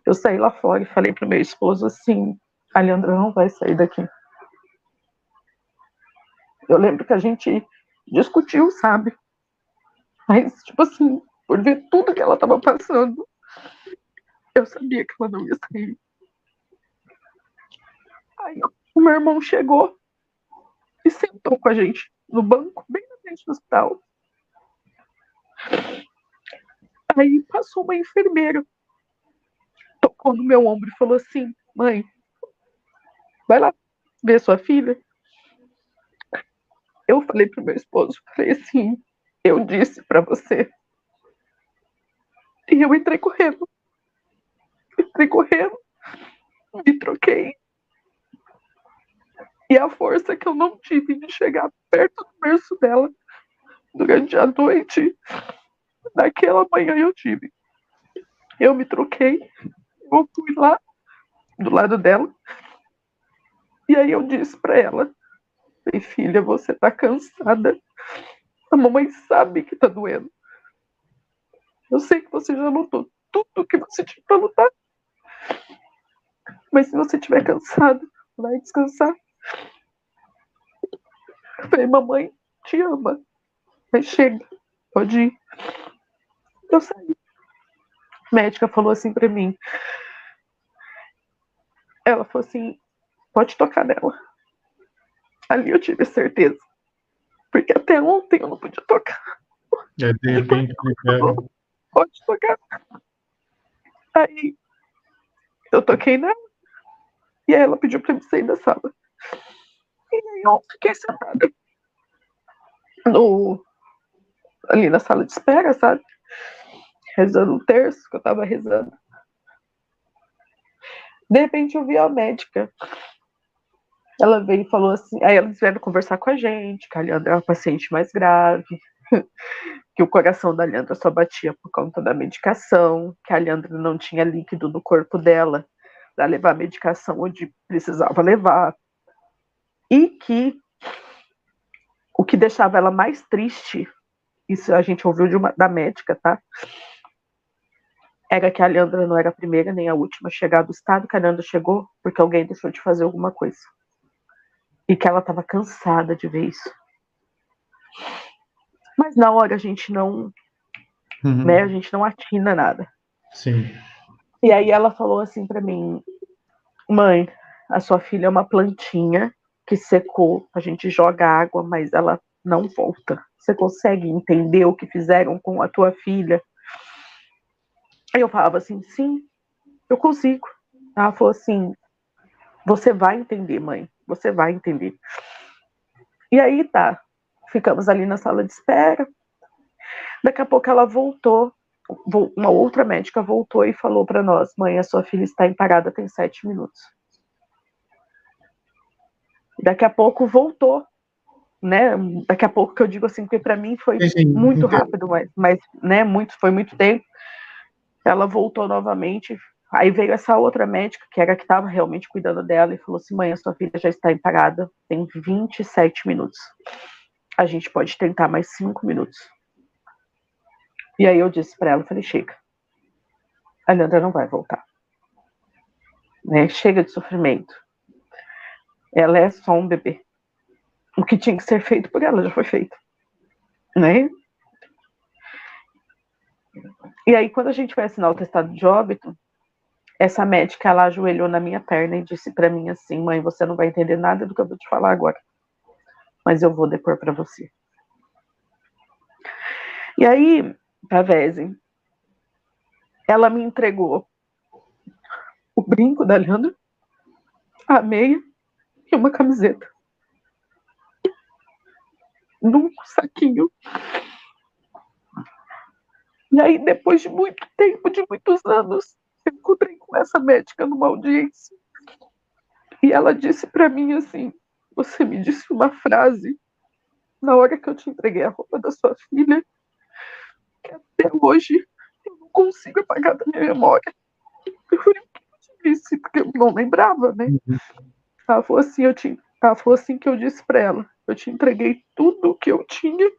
Eu saí lá fora e falei pro meu esposo assim, a Leandra não vai sair daqui. Eu lembro que a gente discutiu, sabe? Mas, tipo assim, por ver tudo que ela tava passando, eu sabia que ela não ia sair. Aí o meu irmão chegou e sentou com a gente no banco, bem na frente do hospital. Aí passou uma enfermeira, tocou no meu ombro e falou assim, mãe, vai lá ver sua filha. Eu falei pro meu esposo, falei assim, eu disse pra você. E eu entrei correndo, me troquei. E a força que eu não tive de chegar perto do berço dela durante a noite, naquela manhã eu tive. Eu me troquei, eu fui lá do lado dela, e aí eu disse pra ela, falei, filha, você tá cansada, a mamãe sabe que tá doendo. Eu sei que você já lutou tudo que você tinha pra lutar, mas se você estiver cansado, vai descansar. Eu falei, mamãe te ama, mas chega, pode ir. Eu saí. A médica falou assim pra mim, ela falou assim, pode tocar nela. Ali eu tive certeza, porque até ontem eu não podia tocar. De repente, Falou, pode tocar. Aí eu toquei nela, e aí ela pediu pra me sair da sala. E aí eu fiquei sentada ali na sala de espera, sabe? Rezando um terço que eu tava rezando. De repente eu vi a médica. Ela veio e falou assim, aí eles vieram conversar com a gente, que a Leandra é uma paciente mais grave, que o coração da Leandra só batia por conta da medicação, que a Leandra não tinha líquido no corpo dela para levar a medicação onde precisava levar, e que o que deixava ela mais triste, isso a gente ouviu da médica, tá? Era que a Leandra não era a primeira nem a última a chegar do estado que a Leandra chegou porque alguém deixou de fazer alguma coisa. E que ela estava cansada de ver isso. Mas na hora a gente não, né, a gente não atina nada. Sim. E aí ela falou assim pra mim, mãe, a sua filha é uma plantinha que secou, a gente joga água, mas ela não volta. Você consegue entender o que fizeram com a tua filha? Aí eu falava assim, sim, eu consigo. Ela falou assim, você vai entender, mãe, você vai entender. E aí tá, ficamos ali na sala de espera. Daqui a pouco ela voltou, uma outra médica voltou e falou pra nós, mãe, a sua filha está em parada tem 7 minutos. Daqui a pouco voltou, né? Daqui a pouco que eu digo assim, porque para mim foi muito rápido, mas né, foi muito tempo. Ela voltou novamente, aí veio essa outra médica, que era a que estava realmente cuidando dela, e falou assim, mãe, a sua filha já está em parada, tem 27 minutos. A gente pode tentar mais 5 minutos. E aí eu disse para ela, falei, chega, a Leandra não vai voltar. Né? Chega de sofrimento. Ela é só um bebê. O que tinha que ser feito por ela já foi feito. Né? E aí, quando a gente foi assinar o testado de óbito, essa médica, ela ajoelhou na minha perna e disse pra mim assim, mãe, você não vai entender nada do que eu vou te falar agora, mas eu vou depor pra você. E aí, Pavese, ela me entregou o brinco da Leandra, a meia e uma camiseta. Num saquinho. E aí, depois de muito tempo, de muitos anos, Eu encontrei com essa médica numa audiência e ela disse para mim assim: você me disse uma frase na hora que eu te entreguei a roupa da sua filha que até hoje eu não consigo apagar da minha memória. Eu falei: o que eu te disse? Porque eu não lembrava, né? Ela falou assim que eu disse para ela: eu te entreguei tudo o que eu tinha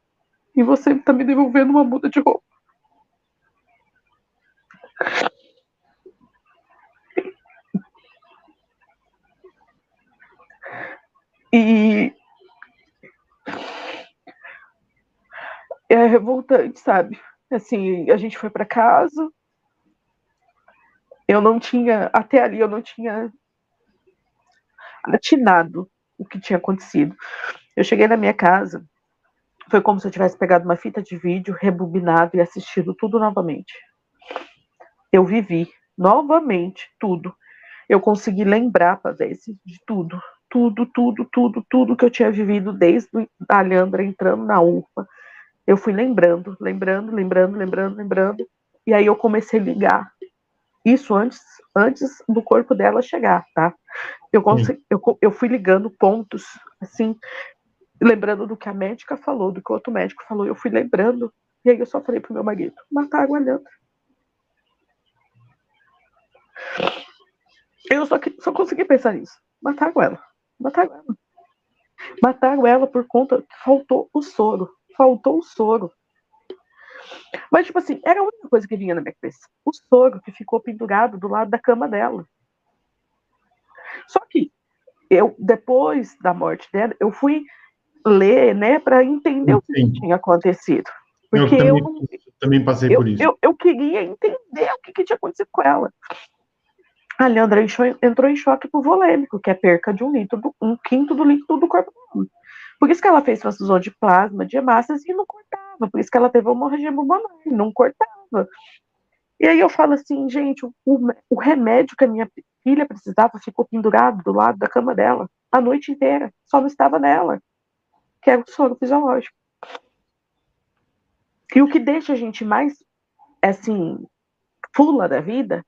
e você tá me devolvendo uma muda de roupa. E é revoltante, sabe? Assim, a gente foi para casa, até ali eu não tinha atinado o que tinha acontecido. Eu cheguei na minha casa, foi como se eu tivesse pegado uma fita de vídeo, rebobinado e assistido tudo novamente. Eu vivi novamente tudo. Eu consegui lembrar, Pavese, de tudo. Tudo que eu tinha vivido desde a Alhandra entrando na UPA. Eu fui lembrando. E aí eu comecei a ligar. Isso antes do corpo dela chegar, tá? Eu fui ligando pontos, assim, lembrando do que a médica falou, do que o outro médico falou. Eu fui lembrando. E aí eu só falei pro meu marido: mataram a Alhandra. Eu só consegui pensar nisso. Mataram ela. Mataram ela por conta que faltou o soro. Mas, tipo assim, era a única coisa que vinha na minha cabeça. O soro que ficou pendurado do lado da cama dela. Só que depois da morte dela, eu fui ler, né, para entender o que tinha acontecido. Porque eu também passei por isso. Eu queria entender o que tinha acontecido com ela. A Alhandra entrou em choque hipovolêmico, que é perca de 1 quinto do líquido do corpo dela. Por isso que ela fez transfusão de plasma, de hemácias, e não cortava. Por isso que ela teve uma hemorragia pulmonar, não cortava. E aí eu falo assim, gente, o remédio que a minha filha precisava ficou pendurado do lado da cama dela a noite inteira. Só não estava nela, que era o soro fisiológico. E o que deixa a gente mais, assim, fula da vida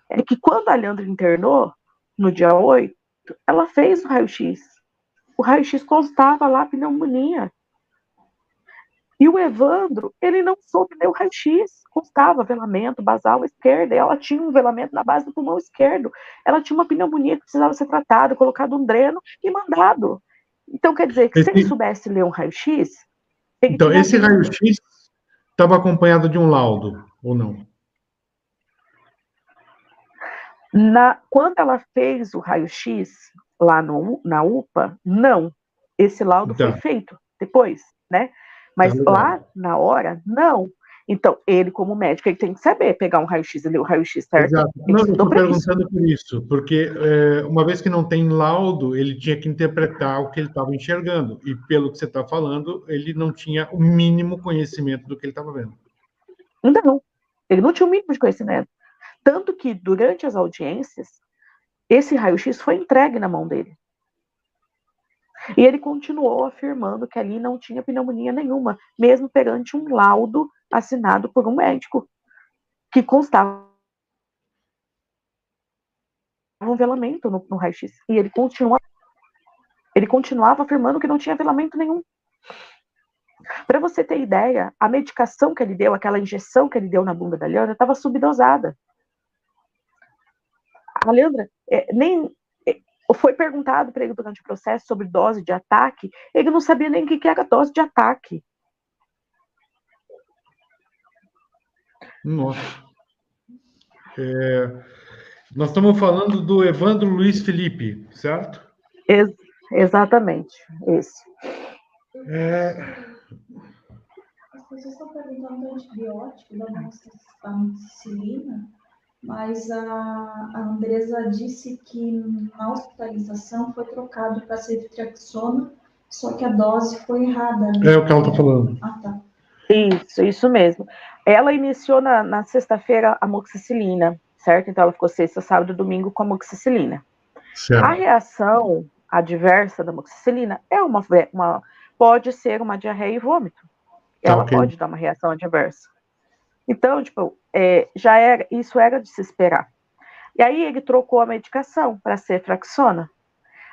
é que quando a Alhandra internou, no dia 8, ela fez o raio-x. O raio-x constava lá pneumonia. E o Evandro, ele não soube ler o raio-x. Constava velamento basal esquerda. Ela tinha um velamento na base do pulmão esquerdo. Ela tinha uma pneumonia que precisava ser tratada, colocado um dreno e mandado. Então, quer dizer que se ele soubesse ler um raio-x... Então, esse raio-x estava acompanhado de um laudo, ou não? Quando ela fez o raio-x lá na UPA, não. Esse laudo foi feito depois, né? Mas lá, na hora, não. Então, ele, como médico, ele tem que saber pegar um raio-x e ler o raio-x certo. Exato. Não, eu estou perguntando por isso, porque uma vez que não tem laudo, ele tinha que interpretar o que ele estava enxergando. E pelo que você está falando, ele não tinha o mínimo conhecimento do que ele estava vendo. Não, ele não tinha o mínimo de conhecimento. Tanto que, durante as audiências, esse raio-x foi entregue na mão dele. E ele continuou afirmando que ali não tinha pneumonia nenhuma, mesmo perante um laudo assinado por um médico, que constava um velamento no raio-x. E ele continuava afirmando que não tinha velamento nenhum. Para você ter ideia, a medicação que ele deu, aquela injeção que ele deu na bunda da Alhandra, estava subdosada. A Alhandra foi perguntado para ele durante o processo sobre dose de ataque, ele não sabia nem o que era dose de ataque. Nossa. Nós estamos falando do Evandro Luiz Felipe, certo? Exatamente, esse. As pessoas estão perguntando do antibiótico, da amoxicilina, mas a Andresa disse que na hospitalização foi trocado para ceftriaxona, só que a dose foi errada. É o que ela está falando. Ah, tá. Isso mesmo. Ela iniciou na sexta-feira a amoxicilina, certo? Então ela ficou sexta, sábado e domingo com a amoxicilina. Certo. A reação adversa da amoxicilina pode ser uma diarreia e vômito. Ela pode dar uma reação adversa. Então, tipo, isso era de se esperar. E aí ele trocou a medicação para ceftriaxona.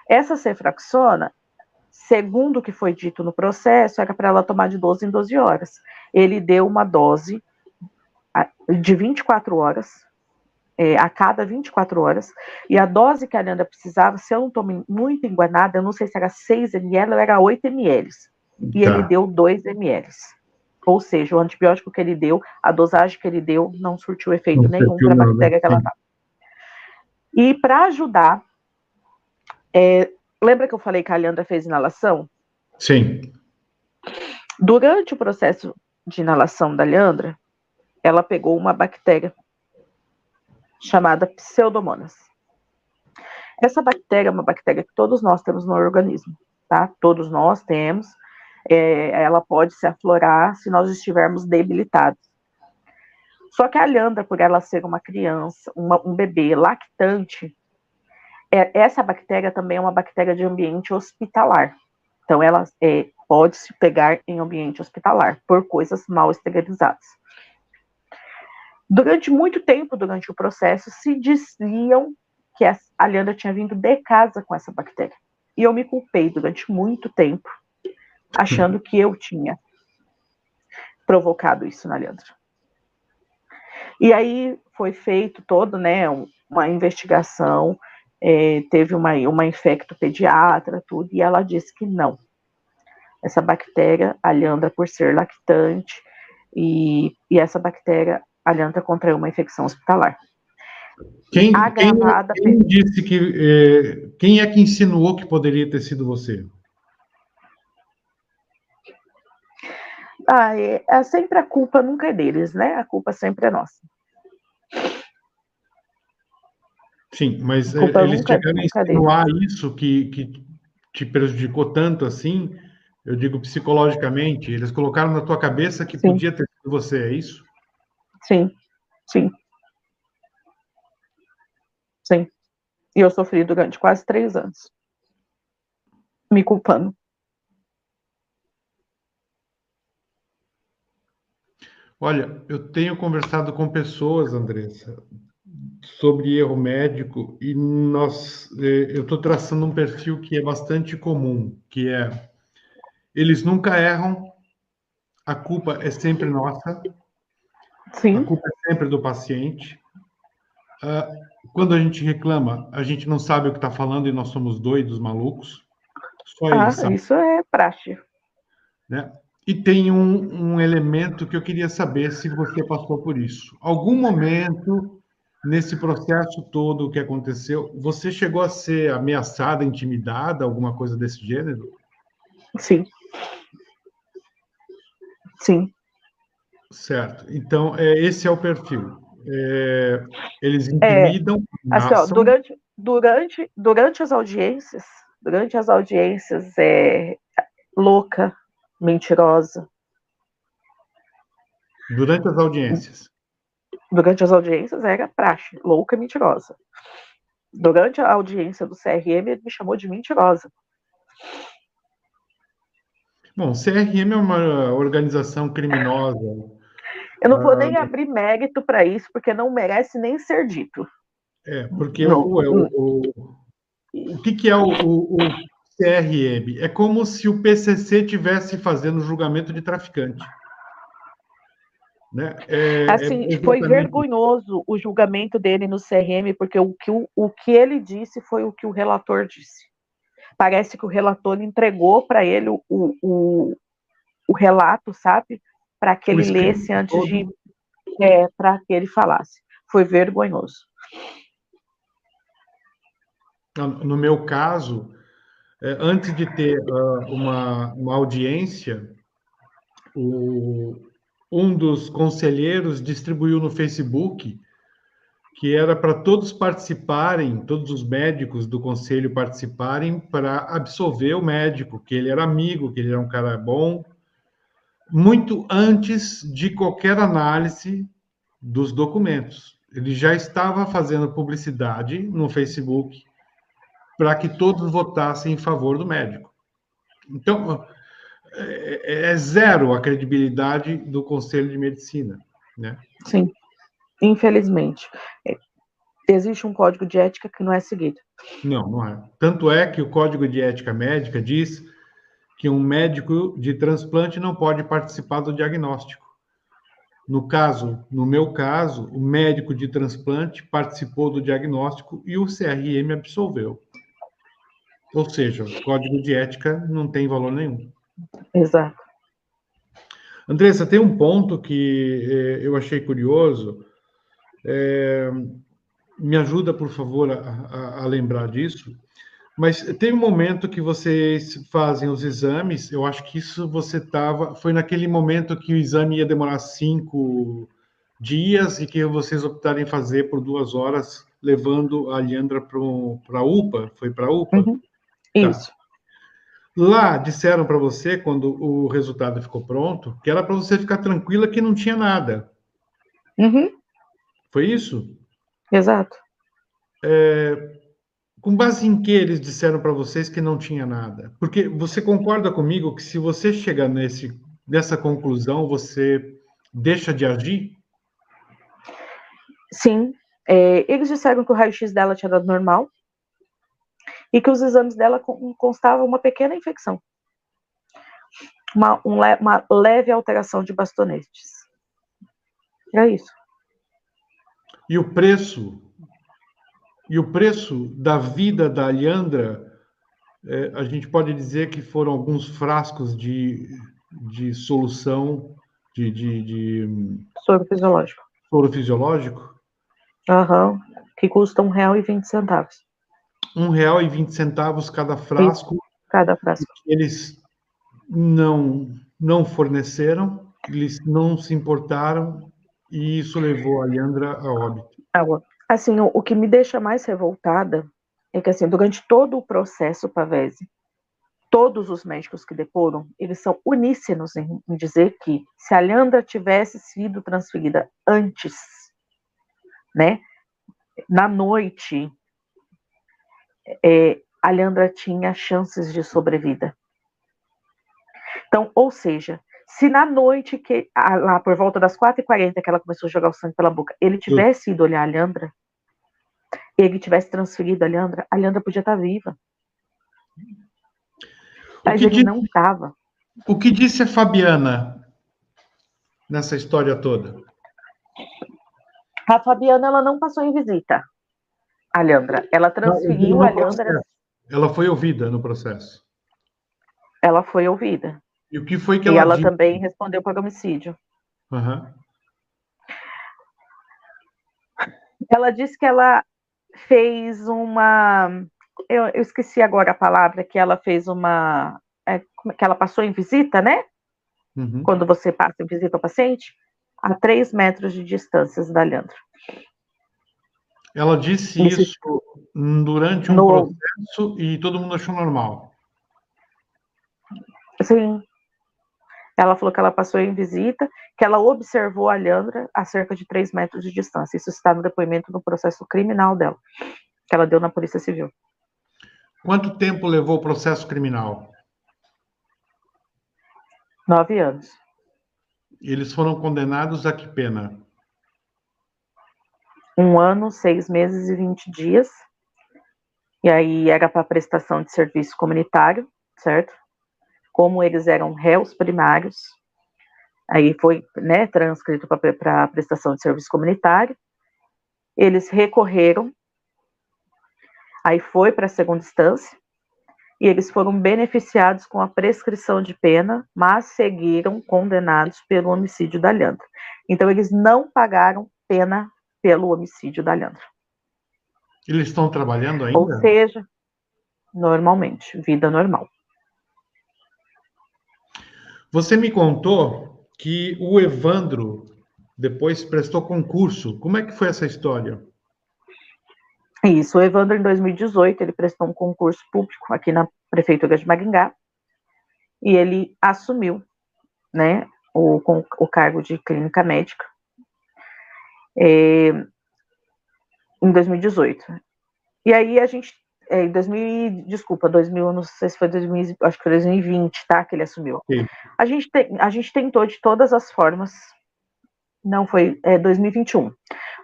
Essa ceftriaxona, segundo o que foi dito no processo, era para ela tomar de 12 em 12 horas. Ele deu uma dose de 24 horas, a cada 24 horas, e a dose que a Leandra precisava, se eu não estou muito enganada, eu não sei se era 6 ml ou era 8 ml, e ele deu 2 ml. Ou seja, o antibiótico que ele deu, a dosagem que ele deu, não surtiu efeito nenhum para a bactéria que ela estava. E para ajudar, lembra que eu falei que a Leandra fez inalação? Sim. Durante o processo de inalação da Leandra, ela pegou uma bactéria chamada Pseudomonas. Essa bactéria é uma bactéria que todos nós temos no organismo, tá? Todos nós temos. Ela pode se aflorar se nós estivermos debilitados. Só que a Leandra, por ela ser uma criança, um bebê lactante, essa bactéria também é uma bactéria de ambiente hospitalar. Então, ela pode se pegar em ambiente hospitalar por coisas mal esterilizadas. Durante muito tempo, durante o processo, se diziam que a Leandra tinha vindo de casa com essa bactéria. E eu me culpei durante muito tempo, achando que eu tinha provocado isso na Leandra. E aí foi feito todo, né, uma investigação, teve uma infectopediatra, tudo, e ela disse que não. Essa bactéria, a Leandra, por ser lactante, e essa bactéria, a Leandra contraiu uma infecção hospitalar. Quem disse que... quem é que insinuou que poderia ter sido você? Sempre a culpa nunca é deles, né? A culpa sempre é nossa. Sim, mas eles chegaram a insinuar isso que te prejudicou tanto assim, eu digo psicologicamente, eles colocaram na tua cabeça que Sim. Podia ter sido você, é isso? Sim, sim. Sim. E eu sofri durante quase 3 anos. Me culpando. Olha, eu tenho conversado com pessoas, Andressa, sobre erro médico e eu estou traçando um perfil que é bastante comum, que é eles nunca erram, a culpa é sempre nossa, Sim. a culpa é sempre do paciente. Quando a gente reclama, a gente não sabe o que está falando e nós somos doidos, malucos. Só eles sabem. Isso é praxe. Né? E tem um elemento que eu queria saber se você passou por isso. Algum momento, nesse processo todo que aconteceu, você chegou a ser ameaçada, intimidada, alguma coisa desse gênero? Sim. Sim. Certo. Então, esse é o perfil. Eles intimidam, assim, ó, ameaçam. Durante as audiências, louca, mentirosa. Durante as audiências? Durante as audiências era praxe, louca e mentirosa. Durante a audiência do CRM, ele me chamou de mentirosa. Bom, CRM é uma organização criminosa. Eu não vou nem abrir mérito para isso, porque não merece nem ser dito. Porque o que é o CRM? É como se o PCC tivesse fazendo julgamento de traficante. Né? Foi vergonhoso o julgamento dele no CRM, porque o que ele disse foi o que o relator disse. Parece que o relator entregou para ele o relato, sabe? Para que ele lesse antes todo. Para que ele falasse. Foi vergonhoso. No meu caso, antes de ter uma audiência, um dos conselheiros distribuiu no Facebook que era para todos participarem, todos os médicos do conselho participarem para absolver o médico, que ele era amigo, que ele era um cara bom, muito antes de qualquer análise dos documentos. Ele já estava fazendo publicidade no Facebook para que todos votassem em favor do médico. Então, é zero a credibilidade do Conselho de Medicina, né? Sim. Infelizmente. Existe um código de ética que não é seguido. Não, não é. Tanto é que o Código de Ética Médica diz que um médico de transplante não pode participar do diagnóstico. No meu caso, o médico de transplante participou do diagnóstico e o CRM absolveu. Ou seja, o Código de Ética não tem valor nenhum. Exato. Andressa, tem um ponto que eu achei curioso. Me ajuda, por favor, a lembrar disso. Mas tem um momento que vocês fazem os exames. Eu acho que isso foi naquele momento que o exame ia demorar 5 dias e que vocês optaram em fazer por 2 horas, levando a Leandra para a UPA. Foi para a UPA? Uhum. Tá. Isso. Lá disseram para você, quando o resultado ficou pronto, que era para você ficar tranquila que não tinha nada. Uhum. Foi isso? Exato. Com base em que eles disseram para vocês que não tinha nada? Porque você concorda comigo que se você chegar nessa conclusão, você deixa de agir? Sim. Eles disseram que o raio-x dela tinha dado normal e que os exames dela constavam uma pequena infecção. Uma leve alteração de bastonetes. É isso. E o preço da vida da Leandra, a gente pode dizer que foram alguns frascos de solução de Soro fisiológico. soro fisiológico? Uhum. Que custa R$1,20. R$1,20 cada frasco. Isso, cada frasco. Eles não forneceram, eles não se importaram, e isso levou a Leandra a óbito. Assim, o que me deixa mais revoltada é que, assim, durante todo o processo Pavese, todos os médicos que deporam, eles são uníssonos em dizer que se a Leandra tivesse sido transferida antes, né, na noite, a Leandra tinha chances de sobrevida. Então, ou seja, se na noite, lá por volta das 4h40 que ela começou a jogar o sangue pela boca, ele tivesse ido olhar a Leandra, ele tivesse transferido a Leandra podia estar viva. Mas ele não estava. O que disse a Fabiana nessa história toda? A Fabiana, ela não passou em visita a Leandra. Ela transferiu a Leandra. Ela foi ouvida no processo. Ela foi ouvida. E o que foi que ela disse? Também respondeu por homicídio. Uhum. Ela disse que ela fez uma... Eu esqueci agora a palavra, que ela fez uma... que ela passou em visita, né? Uhum. Quando você passa em visita ao paciente, a 3 metros de distância da Leandra. Ela disse isso durante um processo e todo mundo achou normal. Sim. Ela falou que ela passou em visita, que ela observou a Leandra a cerca de 3 metros de distância. Isso está no depoimento do processo criminal dela, que ela deu na Polícia Civil. Quanto tempo levou o processo criminal? 9 anos. Eles foram condenados a que pena? 1 ano, 6 meses e 20 dias. E aí era para prestação de serviço comunitário, certo? Como eles eram réus primários, aí foi, né, transcrito para prestação de serviço comunitário. Eles recorreram, aí foi para a segunda instância, e eles foram beneficiados com a prescrição de pena, mas seguiram condenados pelo homicídio da Leandra. Então, eles não pagaram pena pelo homicídio da Leandra. Eles estão trabalhando ainda? Ou seja, normalmente, vida normal. Você me contou que o Evandro depois prestou concurso. Como é que foi essa história? Isso, o Evandro, em 2018, ele prestou um concurso público aqui na Prefeitura de Maringá e ele assumiu, né, o cargo de clínica médica em 2018. E aí a gente, em 2000, não sei se foi 2000, acho que foi 2020, tá, que ele assumiu. Sim. A gente tentou de todas as formas, não foi, 2021.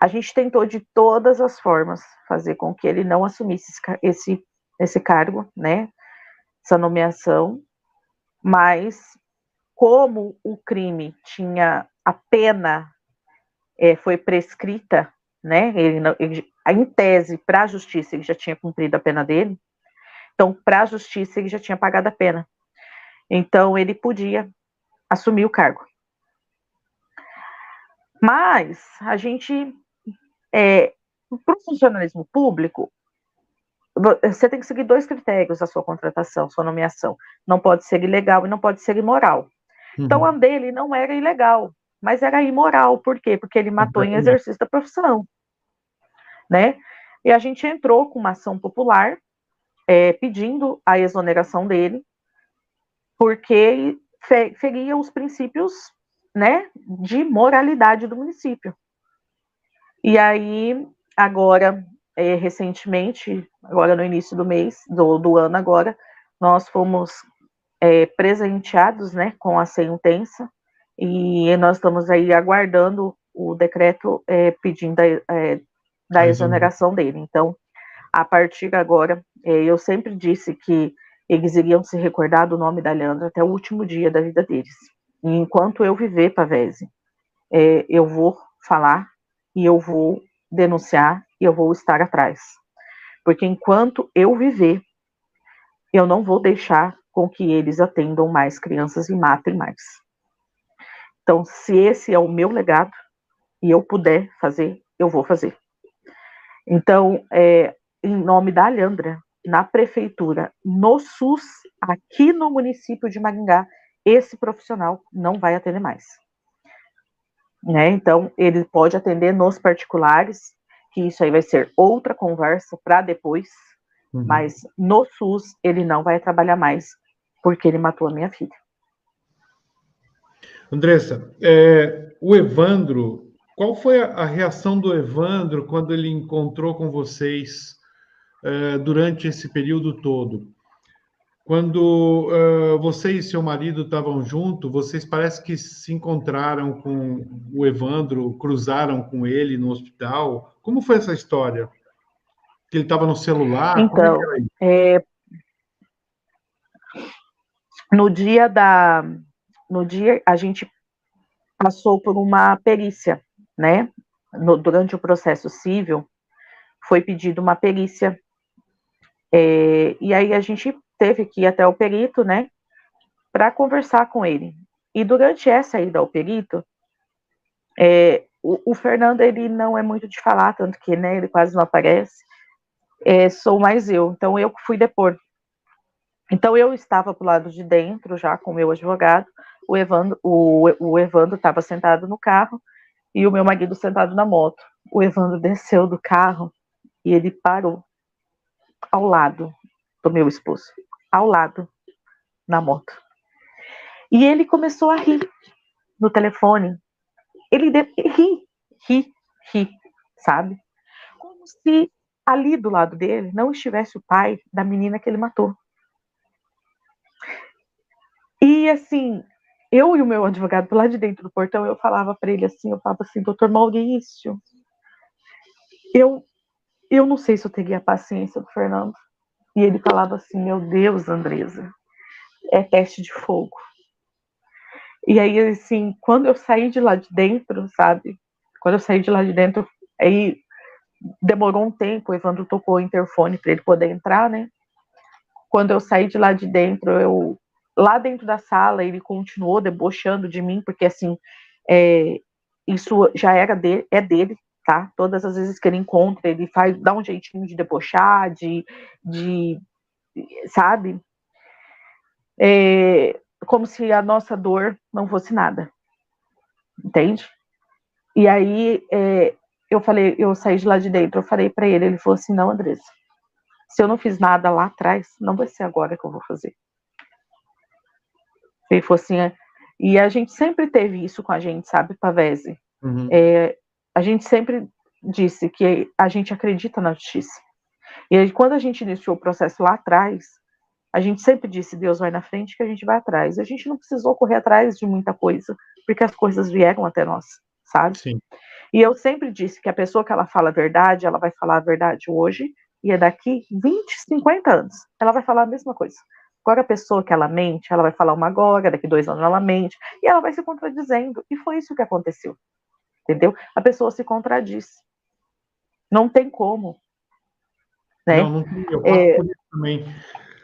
A gente tentou de todas as formas fazer com que ele não assumisse esse cargo, né, essa nomeação, mas como o crime tinha a pena foi prescrita, né, em tese, para a justiça, ele já tinha cumprido a pena dele, então, para a justiça, ele já tinha pagado a pena. Então, ele podia assumir o cargo. Mas, a gente, para o funcionalismo público, você tem que seguir 2 critérios da sua contratação, sua nomeação. Não pode ser ilegal e não pode ser imoral. Então, a dele não era ilegal, mas era imoral. Por quê? Porque ele matou em exercício da profissão, né? E a gente entrou com uma ação popular pedindo a exoneração dele, porque feria os princípios, né, de moralidade do município. E aí, agora, recentemente, agora no início do mês, do ano agora, nós fomos presenteados, né, com a sentença, e nós estamos aí aguardando o decreto pedindo da exoneração dele. Então, a partir de agora, eu sempre disse que eles iriam se recordar do nome da Leandra até o último dia da vida deles. E enquanto eu viver, Pavese, eu vou falar e eu vou denunciar e eu vou estar atrás. Porque enquanto eu viver, eu não vou deixar com que eles atendam mais crianças e matem mais. Então, se esse é o meu legado e eu puder fazer, eu vou fazer. Então, em nome da Leandra, na prefeitura, no SUS, aqui no município de Maringá, esse profissional não vai atender mais. Né? Então, ele pode atender nos particulares, que isso aí vai ser outra conversa para depois, mas no SUS ele não vai trabalhar mais, porque ele matou a minha filha. Andressa, o Evandro, qual foi a reação do Evandro quando ele encontrou com vocês durante esse período todo? Quando você e seu marido estavam juntos, vocês parece que se encontraram com o Evandro, cruzaram com ele no hospital. Como foi essa história? Que ele estava no celular? Então, como é que era isso? no dia a gente passou por uma perícia, né? Durante o processo civil, foi pedido uma perícia, e aí a gente teve que ir até o perito, né? Para conversar com ele. E durante essa ida ao perito, o Fernando, ele não é muito de falar, tanto que, né, ele quase não aparece, sou mais eu, então eu fui depor. Então eu estava pro lado de dentro, já com o meu advogado, o Evandro estava sentado no carro, e o meu marido sentado na moto. O Evandro desceu do carro, e ele parou ao lado do meu esposo, ao lado, na moto. E ele começou a rir no telefone. Ele ri, sabe? Como se ali do lado dele não estivesse o pai da menina que ele matou. E assim, eu e o meu advogado lá de dentro do portão, eu falava para ele assim, doutor Maurício, eu não sei se eu teria a paciência do Fernando. E ele falava assim, meu Deus, Andresa, é teste de fogo. E aí, assim, quando eu saí de lá de dentro, sabe? Quando eu saí de lá de dentro, aí demorou um tempo, o Evandro tocou o interfone para ele poder entrar, né? Quando eu saí de lá de dentro, lá dentro da sala, ele continuou debochando de mim, porque assim, isso já era dele, tá? Todas as vezes que ele encontra, ele dá um jeitinho de debochar, sabe? Como se a nossa dor não fosse nada, entende? E aí eu saí de lá de dentro, eu falei para ele falou assim, não, Andressa, se eu não fiz nada lá atrás, não vai ser agora que eu vou fazer. Ele falou assim, e a gente sempre teve isso com a gente, sabe, Pavese? A gente sempre disse que a gente acredita na justiça. E aí, quando a gente iniciou o processo lá atrás, a gente sempre disse, Deus vai na frente que a gente vai atrás. A gente não precisou correr atrás de muita coisa, porque as coisas vieram até nós, sabe? Sim. E eu sempre disse que a pessoa que ela fala a verdade, ela vai falar a verdade hoje, e é daqui 20, 50 anos, ela vai falar a mesma coisa. Agora a pessoa que ela mente, ela vai falar uma agora, daqui 2 anos ela mente, e ela vai se contradizendo. E foi isso que aconteceu, entendeu? A pessoa se contradiz. Não tem como, né? Não tem. Eu passo por isso também.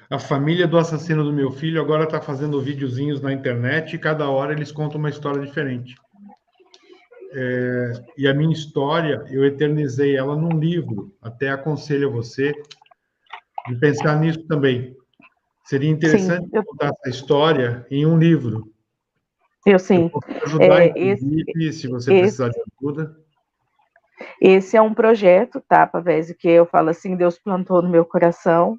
A família do assassino do meu filho agora está fazendo videozinhos na internet e cada hora eles contam uma história diferente. E a minha história, eu eternizei ela num livro. Até aconselho a você de pensar nisso também. Seria interessante Sim, contar essa história em um livro. eu Eu sim. posso te ajudar, Esse, inclusive, se você esse, precisar de ajuda. esse é um projeto, tá, Pavese, que eu falo assim, Deus plantou no meu coração.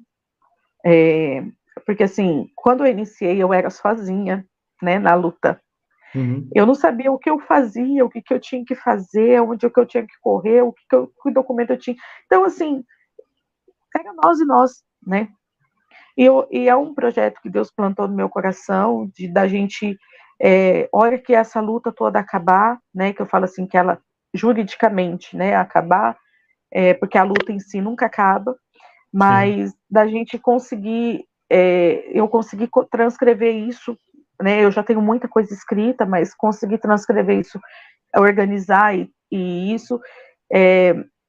Porque assim, quando eu iniciei, eu era sozinha, né, na luta. Uhum. Eu não sabia o que eu fazia, o que eu tinha que fazer, onde que eu tinha que correr, que documento eu tinha. Então, assim, era nós e nós, né? E é um projeto que Deus plantou no meu coração, da gente, hora que essa luta toda acabar, né? Que eu falo assim, que ela, juridicamente, né, acabar, porque a luta em si nunca acaba, mas Sim. da gente conseguir, eu consegui transcrever isso, né? Eu já tenho muita coisa escrita, mas conseguir transcrever isso, organizar e isso,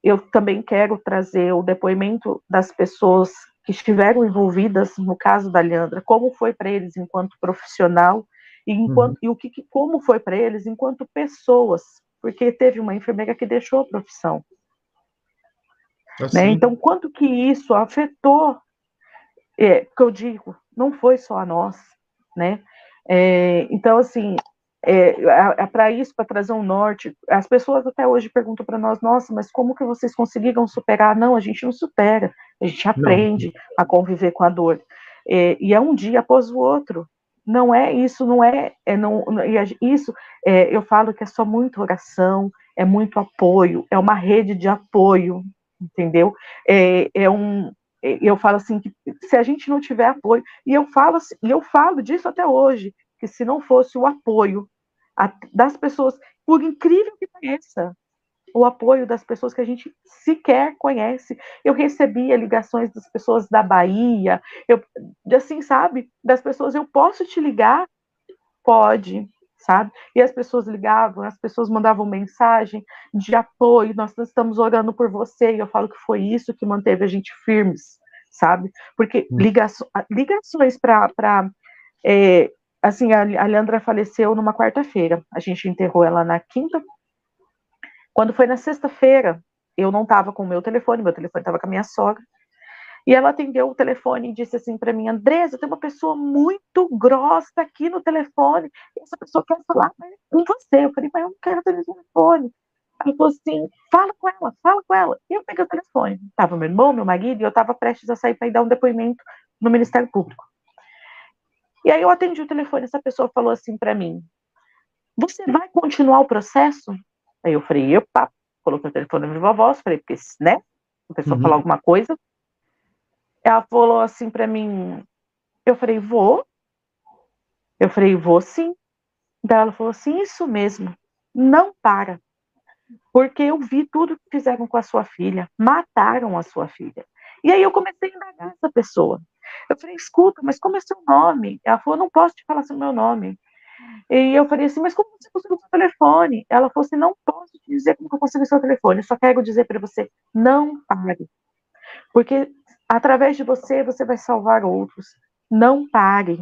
eu também quero trazer o depoimento das pessoas que estiveram envolvidas no caso da Leandra, como foi para eles enquanto profissional e como foi para eles enquanto pessoas, porque teve uma enfermeira que deixou a profissão, né? Assim. Então, quanto que isso afetou, que eu digo, não foi só a nós, né? Então, assim, para isso, para trazer um norte, as pessoas até hoje perguntam para nós, nossa, mas como que vocês conseguiram superar? Não, a gente não supera, a gente Não. aprende a conviver com a dor. E é um dia após o outro. Não é isso, isso, eu falo que é só muita oração, é muito apoio, é uma rede de apoio, entendeu? Eu falo assim que se a gente não tiver apoio, e eu falo disso até hoje, que se não fosse o apoio das pessoas, por incrível que pareça, o apoio das pessoas que a gente sequer conhece. Eu recebia ligações das pessoas da Bahia, assim, sabe? Das pessoas, eu posso te ligar? Pode, sabe? E as pessoas ligavam, as pessoas mandavam mensagem de apoio, nós estamos orando por você, e eu falo que foi isso que manteve a gente firmes, sabe? Porque ligações para assim, a Leandra faleceu numa quarta-feira, a gente enterrou ela na quinta. Quando foi na sexta-feira, eu não estava com o meu telefone estava com a minha sogra, e ela atendeu o telefone e disse assim para mim, Andressa, tem uma pessoa muito grossa aqui no telefone, e essa pessoa quer falar com você. Eu falei, mas eu não quero ter telefone. Ela falou assim, fala com ela, fala com ela. E eu peguei o telefone. Tava meu irmão, meu marido, e eu estava prestes a sair para ir dar um depoimento no Ministério Público. E aí eu atendi o telefone, essa pessoa falou assim para mim, você vai continuar o processo? Aí eu falei, opa, coloquei o telefone na minha voz, falei, porque, né, a pessoa falar alguma coisa. Ela falou assim para mim, eu falei, vou. Eu falei, vou sim. Daí ela falou assim, isso mesmo, não para. Porque eu vi tudo que fizeram com a sua filha, mataram a sua filha. E aí eu comecei a indagar essa pessoa. Eu falei, escuta, mas como é seu nome? Ela falou, não posso te falar seu meu nome. E eu falei assim, mas como você conseguiu seu telefone? Ela falou assim, não posso te dizer como eu consegui seu telefone, eu só quero dizer para você, não pare. Porque através de você, você vai salvar outros. Não pare.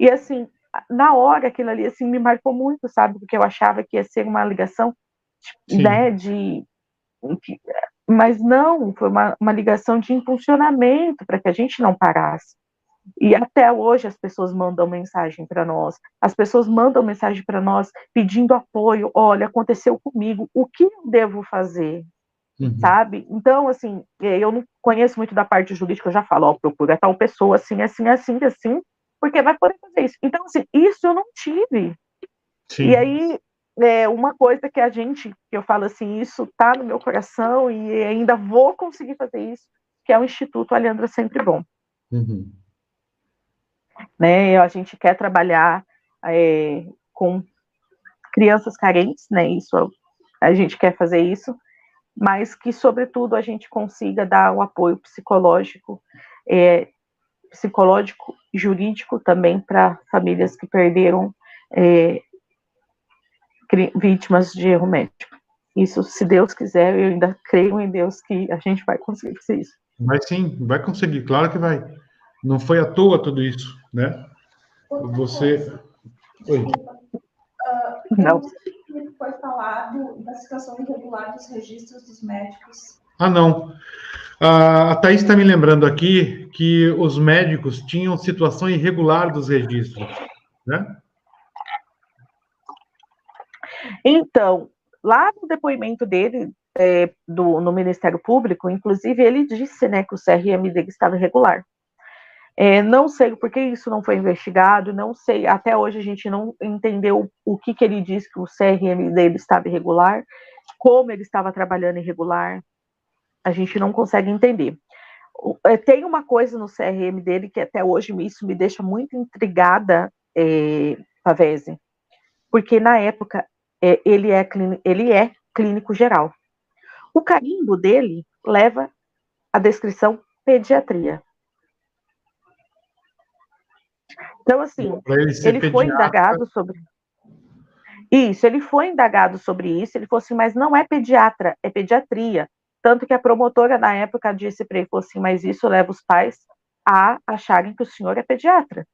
E assim, na hora aquilo ali assim me marcou muito, sabe? Porque eu achava que ia ser uma ligação, né, mas não, foi uma ligação de impulsionamento para que a gente não parasse. E até hoje as pessoas mandam mensagem para nós. As pessoas mandam mensagem para nós pedindo apoio. Olha, aconteceu comigo. O que eu devo fazer? Sabe? Então, assim, eu não conheço muito da parte jurídica. Eu já falo, ó, procura tal pessoa assim, assim, assim, assim, porque vai poder fazer isso. Então, assim, isso eu não tive. Sim. E aí, uma coisa que que eu falo assim, isso tá no meu coração e ainda vou conseguir fazer isso, que é o Instituto Aliandra Sempre Bom. Né? A gente quer trabalhar com crianças carentes, né? Isso a gente quer fazer isso, mas que, sobretudo, a gente consiga dar o apoio psicológico e jurídico também para famílias que perderam vítimas de erro médico. Isso, se Deus quiser, eu ainda creio em Deus que a gente vai conseguir fazer isso. Vai sim, vai conseguir, claro que vai. Não foi à toa tudo isso, né? Você... Oi. Não. Foi falado da situação irregular dos registros dos médicos. Não. A Thaís está me lembrando aqui que os médicos tinham situação irregular dos registros, né? Então, lá no depoimento dele, no Ministério Público, inclusive, ele disse, né, que o CRM dele estava irregular. Não sei por que isso não foi investigado, não sei, até hoje a gente não entendeu o que ele disse que o CRM dele estava irregular, como ele estava trabalhando irregular, a gente não consegue entender. Tem uma coisa no CRM dele que até hoje isso me deixa muito intrigada, Pavese, porque na época ele é clínico geral. O carimbo dele leva a descrição pediatria. Então, assim, ele foi indagado sobre isso, ele falou assim, mas não é pediatra, é pediatria. Tanto que a promotora, na época, disse para ele, falou assim, mas isso leva os pais a acharem que o senhor é pediatra.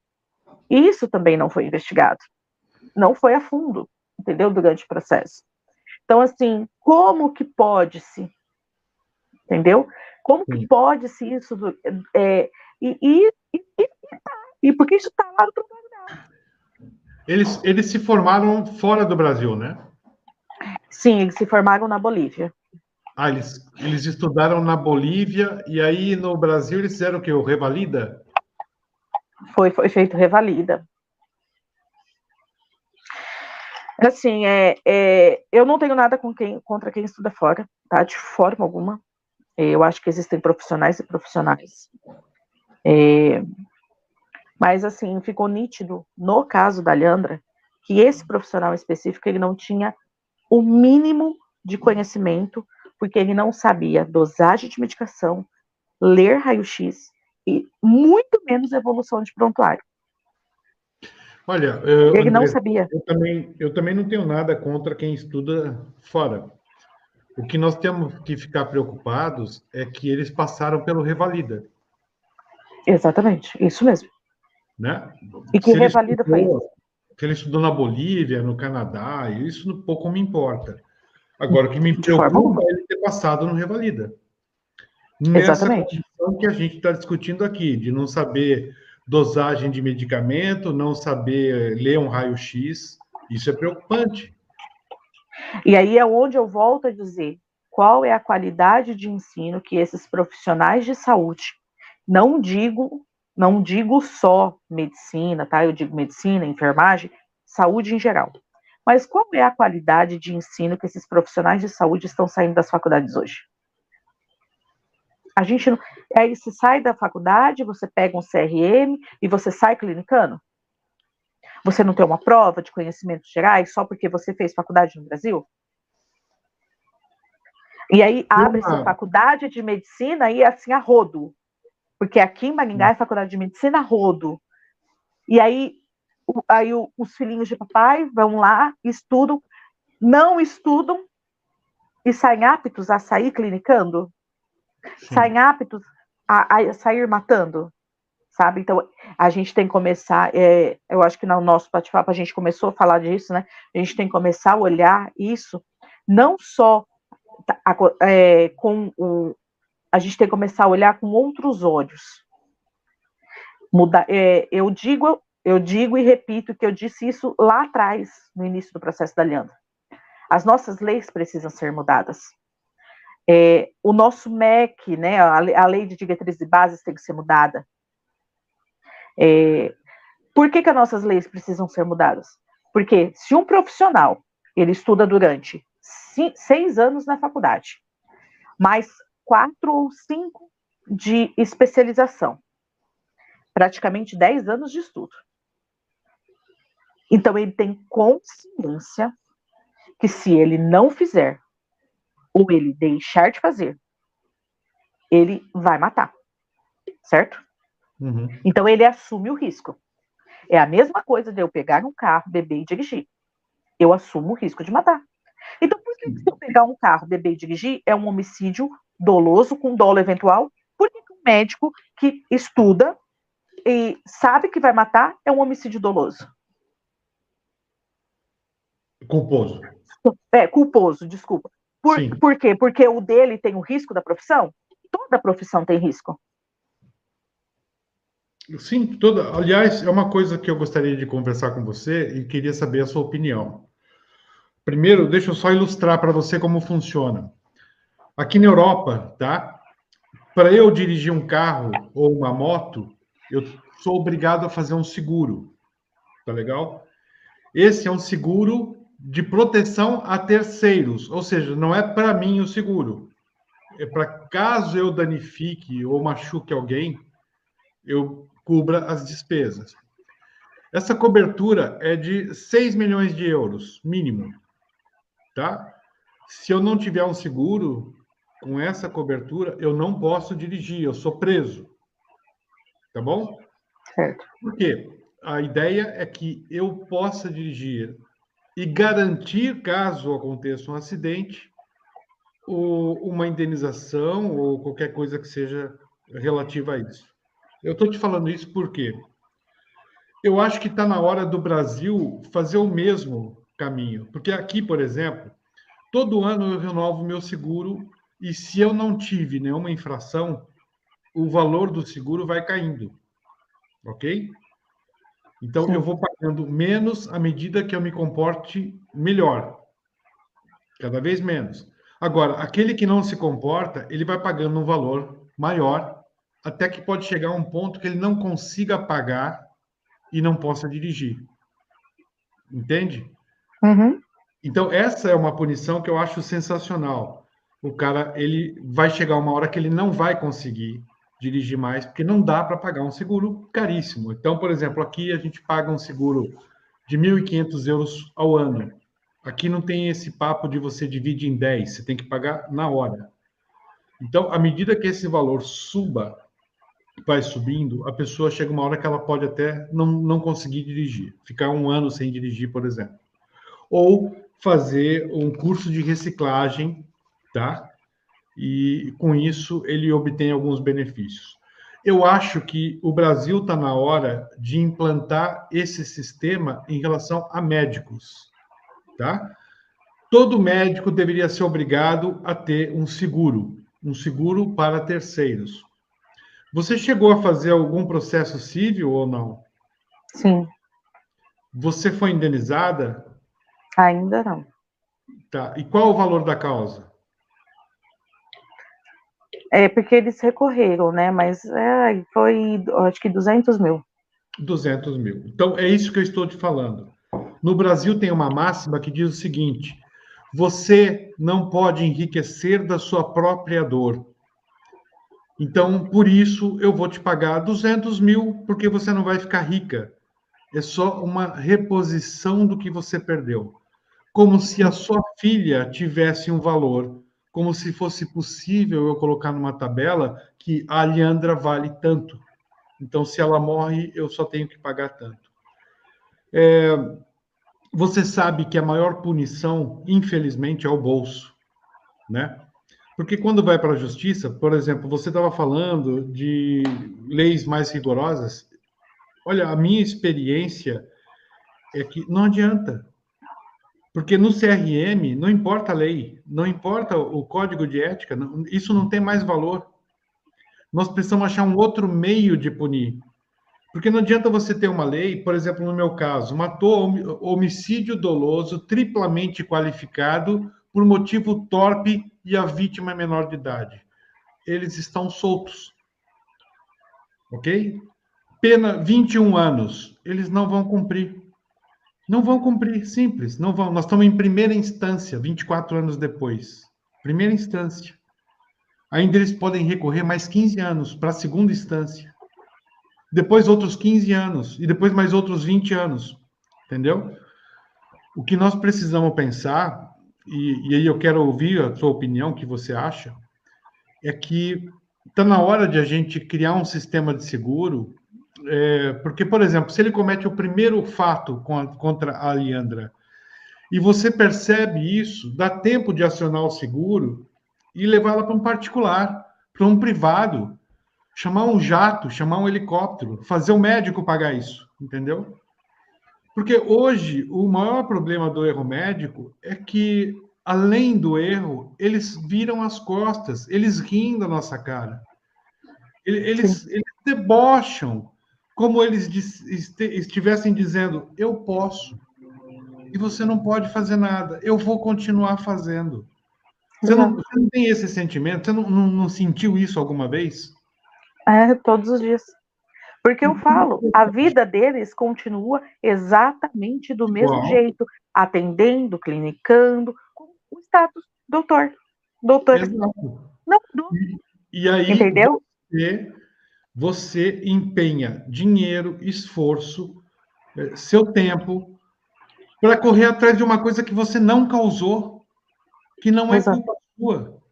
E isso também não foi investigado. Não foi a fundo, entendeu? Durante o processo. Então, assim, como que pode-se, entendeu? Como que pode-se isso? E porque isso está lá no programa dela. Eles se formaram fora do Brasil, né? Sim, eles se formaram na Bolívia. Eles estudaram na Bolívia e aí no Brasil eles fizeram o quê? O Revalida? Foi feito Revalida. Assim, eu não tenho nada contra quem estuda fora, tá? De forma alguma. Eu acho que existem profissionais e profissionais. Mas, assim, ficou nítido, no caso da Leandra, que esse profissional específico, ele não tinha o mínimo de conhecimento, porque ele não sabia dosagem de medicação, ler raio-x e muito menos evolução de prontuário. Olha, ele André, não sabia. Eu também não tenho nada contra quem estuda fora. O que nós temos que ficar preocupados é que eles passaram pelo Revalida. Exatamente, isso mesmo. Né? E que Revalida foi isso? Que ele estudou na Bolívia, no Canadá, isso pouco me importa. Agora, o que me preocupa é ele ter passado no Revalida. Nessa condição que a gente está discutindo aqui, de não saber dosagem de medicamento, não saber ler um raio-x, isso é preocupante. E aí é onde eu volto a dizer qual é a qualidade de ensino que esses profissionais de saúde, não digo só medicina, tá? Eu digo medicina, enfermagem, saúde em geral. Mas qual é a qualidade de ensino que esses profissionais de saúde estão saindo das faculdades hoje? A gente não... Aí você sai da faculdade, você pega um CRM e você sai clinicando? Você não tem uma prova de conhecimentos gerais só porque você fez faculdade no Brasil? E aí abre-se faculdade de medicina e assim a rodo. Porque aqui em Maringá é faculdade de medicina a rodo. E aí os filhinhos de papai vão lá, estudam, não estudam e saem aptos a sair clinicando? Sim. Saem aptos a sair matando? Sabe? Então, a gente tem que começar, eu acho que no nosso bate-papo a gente começou a falar disso, né? A gente tem que começar a olhar isso, não só a gente tem que começar a olhar com outros olhos. Eu digo e repito que eu disse isso lá atrás, no início do processo da Leandra. As nossas leis precisam ser mudadas. O nosso MEC, né, a lei de diretrizes e bases tem que ser mudada. Por que as nossas leis precisam ser mudadas? Porque se um profissional ele estuda durante 6 anos na faculdade, mais 4 ou 5 de especialização, praticamente 10 anos de estudo. Então ele tem consciência que se ele não fizer ou ele deixar de fazer, ele vai matar, certo? Uhum. Então ele assume o risco. É a mesma coisa de eu pegar um carro, beber e dirigir. Eu assumo o risco de matar. Então por que se eu pegar um carro, beber e dirigir é um homicídio doloso com dolo eventual? Por que um médico que estuda e sabe que vai matar é um homicídio doloso? Culposo. Culposo, desculpa. Sim. Por quê? Porque o dele tem o risco da profissão? Toda profissão tem risco. Sim, aliás, é uma coisa que eu gostaria de conversar com você e queria saber a sua opinião. Primeiro, deixa eu só ilustrar para você como funciona. Aqui na Europa, tá? Para eu dirigir um carro ou uma moto, eu sou obrigado a fazer um seguro. Tá legal? Esse é um seguro de proteção a terceiros, ou seja, não é para mim o seguro. É para caso eu danifique ou machuque alguém, eu cubra as despesas. Essa cobertura é de 6 milhões de euros, mínimo, tá? Se eu não tiver um seguro com essa cobertura, eu não posso dirigir, eu sou preso, tá bom? Certo. Por quê? A ideia é que eu possa dirigir e garantir, caso aconteça um acidente, uma indenização ou qualquer coisa que seja relativa a isso. Eu estou te falando isso porque eu acho que está na hora do Brasil fazer o mesmo caminho. Porque aqui, por exemplo, todo ano eu renovo meu seguro e se eu não tive nenhuma infração, o valor do seguro vai caindo. Ok? Então, Sim. eu vou pagando menos à medida que eu me comporte melhor. Cada vez menos. Agora, aquele que não se comporta, ele vai pagando um valor maior, até que pode chegar a um ponto que ele não consiga pagar e não possa dirigir. Entende? Uhum. Então, essa é uma punição que eu acho sensacional. O cara, ele vai chegar uma hora que ele não vai conseguir dirigir mais, porque não dá para pagar um seguro caríssimo. Então, por exemplo, aqui a gente paga um seguro de 1.500 euros ao ano. Aqui não tem esse papo de você dividir em 10, você tem que pagar na hora. Então, à medida que esse valor vai subindo, a pessoa chega uma hora que ela pode até não conseguir dirigir, ficar um ano sem dirigir, por exemplo. Ou fazer um curso de reciclagem, tá? E com isso ele obtém alguns benefícios. Eu acho que o Brasil está na hora de implantar esse sistema em relação a médicos, tá? Todo médico deveria ser obrigado a ter um seguro para terceiros. Você chegou a fazer algum processo civil ou não? Sim. Você foi indenizada? Ainda não. Tá. E qual o valor da causa? É porque eles recorreram, né? Mas foi, acho que 200 mil. 200 mil. Então, é isso que eu estou te falando. No Brasil tem uma máxima que diz o seguinte: você não pode enriquecer da sua própria dor. Então, por isso, eu vou te pagar 200 mil, porque você não vai ficar rica. É só uma reposição do que você perdeu. Como se a sua filha tivesse um valor. Como se fosse possível eu colocar numa tabela que a Leandra vale tanto. Então, se ela morre, eu só tenho que pagar tanto. Você sabe que a maior punição, infelizmente, é o bolso, né? Porque quando vai para a justiça, por exemplo, você estava falando de leis mais rigorosas. Olha, a minha experiência é que não adianta. Porque no CRM não importa a lei, não importa o código de ética, isso não tem mais valor. Nós precisamos achar um outro meio de punir. Porque não adianta você ter uma lei, por exemplo, no meu caso, matou homicídio doloso triplamente qualificado por motivo torpe e a vítima é menor de idade. Eles estão soltos. Ok? Pena 21 anos. Eles não vão cumprir. Não vão cumprir, simples. Não vão. Nós estamos em primeira instância, 24 anos depois. Primeira instância. Ainda eles podem recorrer mais 15 anos para a segunda instância. Depois outros 15 anos. E depois mais outros 20 anos. Entendeu? O que nós precisamos pensar e aí eu quero ouvir a sua opinião, o que você acha, é que está na hora de a gente criar um sistema de seguro, porque, por exemplo, se ele comete o primeiro fato contra a Leandra, e você percebe isso, dá tempo de acionar o seguro e levá-la para um particular, para um privado, chamar um jato, chamar um helicóptero, fazer o médico pagar isso, entendeu? Porque hoje o maior problema do erro médico é que, além do erro, eles viram as costas, eles riem da nossa cara. Eles debocham, como eles estivessem dizendo: eu posso, e você não pode fazer nada, eu vou continuar fazendo. Você não tem esse sentimento? Você não sentiu isso alguma vez? Todos os dias. Porque eu falo, a vida deles continua exatamente do mesmo jeito, atendendo, clinicando, com o status doutor. Exato. Não mudou. E aí, entendeu? Você empenha dinheiro, esforço, seu tempo, para correr atrás de uma coisa que você não causou, que não é culpa sua.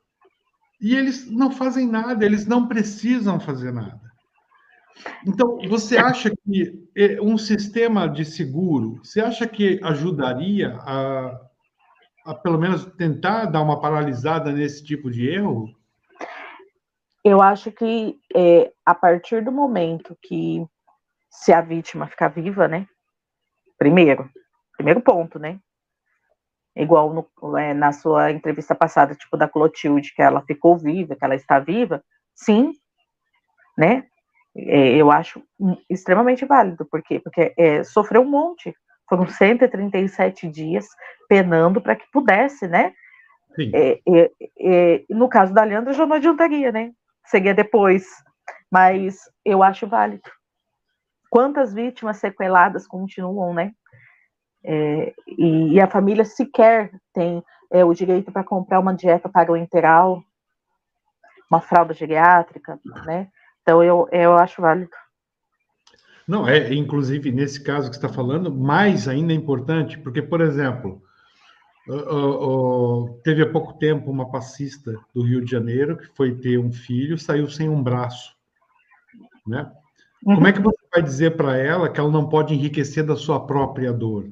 E eles não fazem nada, eles não precisam fazer nada. Então, você acha que um sistema de seguro, você acha que ajudaria a pelo menos tentar dar uma paralisada nesse tipo de erro? Eu acho que a partir do momento que, se a vítima ficar viva, né? Primeiro ponto, né? Igual na sua entrevista passada, tipo da Clotilde, que ela ficou viva, que ela está viva, sim, né? Eu acho extremamente válido. Por quê? Porque sofreu um monte. Foram 137 dias penando para que pudesse, né? Sim. No caso da Leandra, já não adiantaria, né? Seguia depois. Mas eu acho válido. Quantas vítimas sequeladas continuam, né? E a família sequer tem o direito para comprar uma dieta parenteral, uma fralda geriátrica, né? Então, eu acho válido. Não, inclusive, nesse caso que você está falando, mais ainda é importante, porque, por exemplo, teve há pouco tempo uma passista do Rio de Janeiro que foi ter um filho, saiu sem um braço, né? Como é que você vai dizer para ela que ela não pode enriquecer da sua própria dor?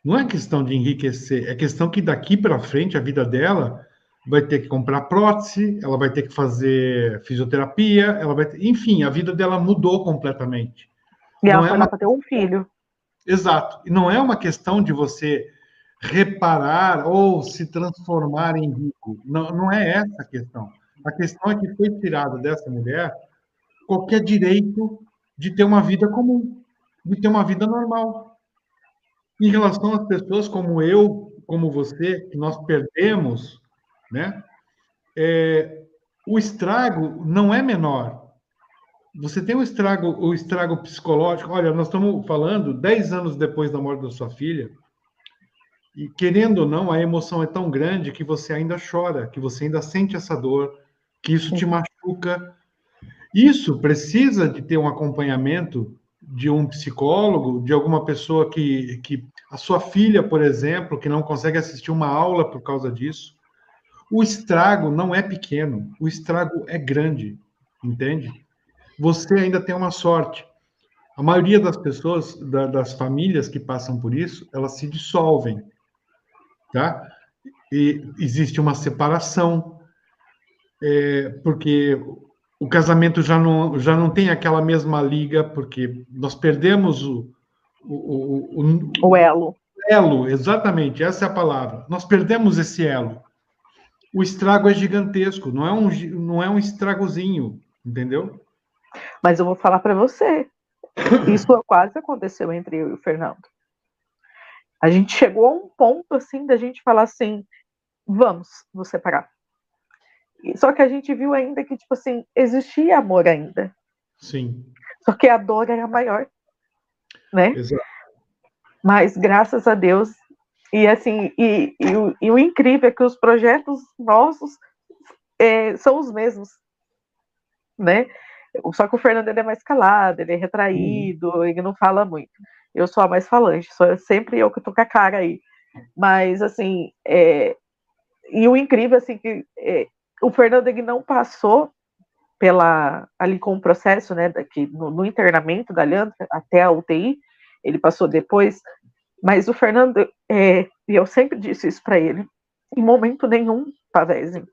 Não é questão de enriquecer, é questão que daqui para frente a vida dela vai ter que comprar prótese, ela vai ter que fazer fisioterapia, enfim, a vida dela mudou completamente. E ela foi lá para ter um filho. Exato. E não é uma questão de você reparar ou se transformar em rico. Não, não é essa a questão. A questão é que foi tirado dessa mulher qualquer direito de ter uma vida comum, de ter uma vida normal. Em relação às pessoas como eu, como você, que nós perdemos, né? O estrago não é menor. Você tem o estrago psicológico. Olha, nós estamos falando 10 anos depois da morte da sua filha, e querendo ou não, a emoção é tão grande que você ainda chora, que você ainda sente essa dor, que isso te machuca. Isso precisa de ter um acompanhamento de um psicólogo, de alguma pessoa que a sua filha, por exemplo, que não consegue assistir uma aula por causa disso. O estrago não é pequeno, o estrago é grande, entende? Você ainda tem uma sorte. A maioria das pessoas, das famílias que passam por isso, elas se dissolvem, tá? E existe uma separação, porque o casamento já não tem aquela mesma liga, porque nós perdemos o elo. Elo, exatamente, essa é a palavra. Nós perdemos esse elo. O estrago é gigantesco, não é um estragozinho, entendeu? Mas eu vou falar para você, isso quase aconteceu entre eu e o Fernando. A gente chegou a um ponto, assim, da gente falar assim, vamos nos separar. Só que a gente viu ainda que, tipo assim, existia amor ainda. Sim. Só que a dor era maior, né? Exato. Mas, graças a Deus, e assim, o incrível é que os projetos nossos são os mesmos, né? Só que o Fernando ele é mais calado, ele é retraído, ele não fala muito. Eu sou a mais falante, sou sempre eu que tô com a cara aí. Mas, assim, E o incrível, assim, que o Fernando, ele não passou ali com o processo, né, no internamento da Leandra, até a UTI, ele passou depois, mas o Fernando, e eu sempre disse isso para ele, em momento nenhum, Pavese,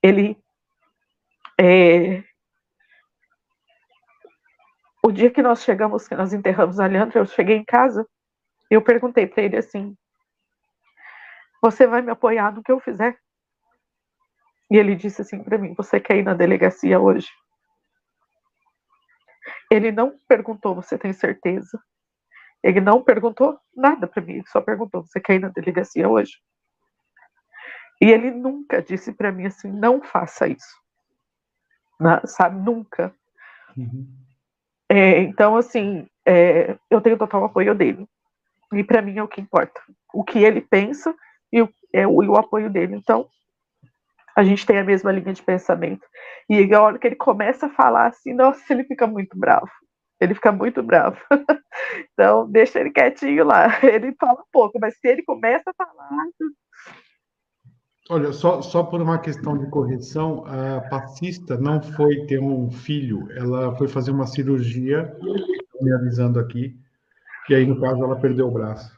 ele, o dia que nós chegamos, que nós enterramos a Leandra, eu cheguei em casa, eu perguntei para ele assim, você vai me apoiar no que eu fizer? E ele disse assim para mim, você quer ir na delegacia hoje? Ele não perguntou, você tem certeza? Ele não perguntou nada para mim, ele só perguntou, você quer ir na delegacia hoje? E ele nunca disse para mim assim, não faça isso. Sabe, nunca. Uhum. Então, assim, eu tenho total apoio dele. E para mim é o que importa. O que ele pensa e o apoio dele. Então, a gente tem a mesma linha de pensamento. E a hora que ele começa a falar assim, nossa, ele fica muito bravo. Ele fica muito bravo. Então, deixa ele quietinho lá. Ele fala pouco, mas se ele começa a falar... Olha, só por uma questão de correção, a passista não foi ter um filho, ela foi fazer uma cirurgia, me avisando aqui, e aí, no caso, ela perdeu o braço.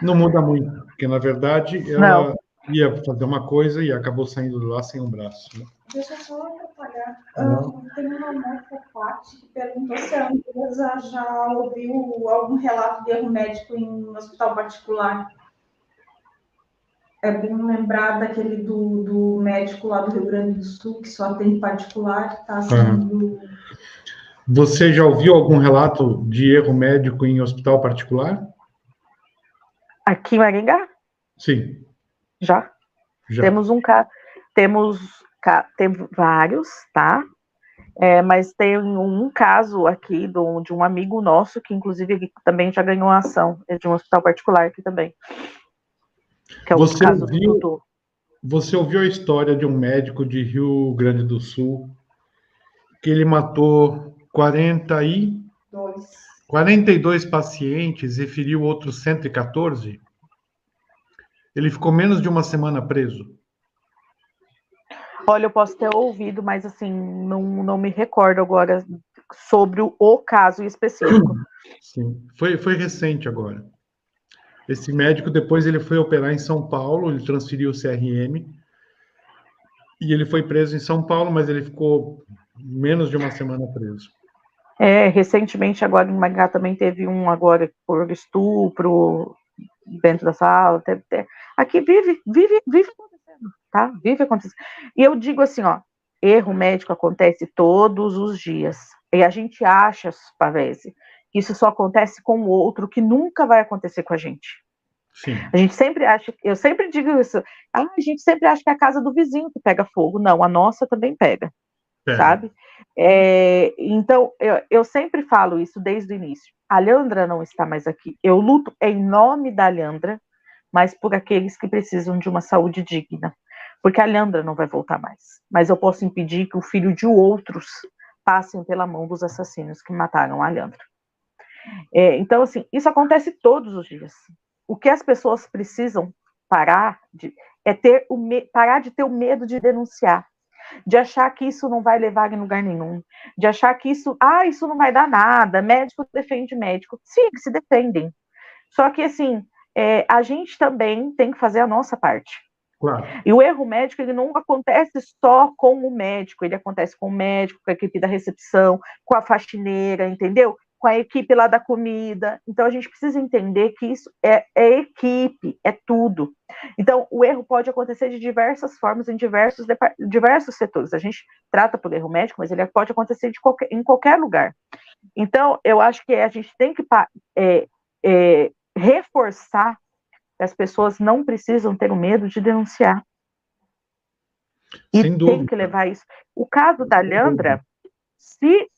Não muda muito, porque, na verdade, ela Não. ia fazer uma coisa e acabou saindo de lá sem um braço. Né? Deixa eu só atrapalhar. Não. Tem uma moça, Paty, que perguntou se a empresa já ouviu algum relato de erro médico em hospital particular. É bem lembrar daquele do médico lá do Rio Grande do Sul, que só tem particular, que está sendo... Você já ouviu algum relato de erro médico em hospital particular? Aqui em Maringá? Sim. Já. Já. Temos tem vários, tá? Mas tem um caso aqui de um amigo nosso, que inclusive ele também já ganhou a ação, de um hospital particular aqui também. Que é o caso do Dudu. Você ouviu a história de um médico de Rio Grande do Sul que ele matou 42 pacientes e feriu outros 114? Ele ficou menos de uma semana preso. Olha, eu posso ter ouvido, mas assim, não me recordo agora sobre o caso específico. Sim, foi recente agora. Esse médico, depois ele foi operar em São Paulo, ele transferiu o CRM, e ele foi preso em São Paulo, mas ele ficou menos de uma semana preso. Recentemente, agora em Maringá também teve um agora por estupro dentro da sala. Aqui vive acontecendo, tá? Vive acontecendo. E eu digo assim, ó, erro médico acontece todos os dias. E a gente acha, Pavese, que isso só acontece com o outro, que nunca vai acontecer com a gente. Sim. A gente sempre acha, eu sempre digo isso, a gente sempre acha que é a casa do vizinho que pega fogo. Não, a nossa também pega. Sabe? Então, eu sempre falo isso desde o início. A Leandra não está mais aqui. Eu luto em nome da Leandra, mas por aqueles que precisam de uma saúde digna. Porque a Leandra não vai voltar mais. Mas eu posso impedir que o filho de outros passem pela mão dos assassinos que mataram a Leandra. Então, assim, isso acontece todos os dias. O que as pessoas precisam parar de ter o medo de denunciar, de achar que isso não vai levar em lugar nenhum, de achar que isso não vai dar nada, médico defende médico. Sim, que se defendem. Só que, assim, a gente também tem que fazer a nossa parte. Claro. E o erro médico, ele não acontece só com o médico, ele acontece com o médico, com a equipe da recepção, com a faxineira, entendeu? Com a equipe lá da comida. Então, a gente precisa entender que isso é equipe, é tudo. Então, o erro pode acontecer de diversas formas em diversos setores. A gente trata por erro médico, mas ele pode acontecer em qualquer lugar. Então, eu acho que a gente tem que reforçar que as pessoas não precisam ter o medo de denunciar. E Sem dúvida. tem que levar isso. O caso da Leandra, se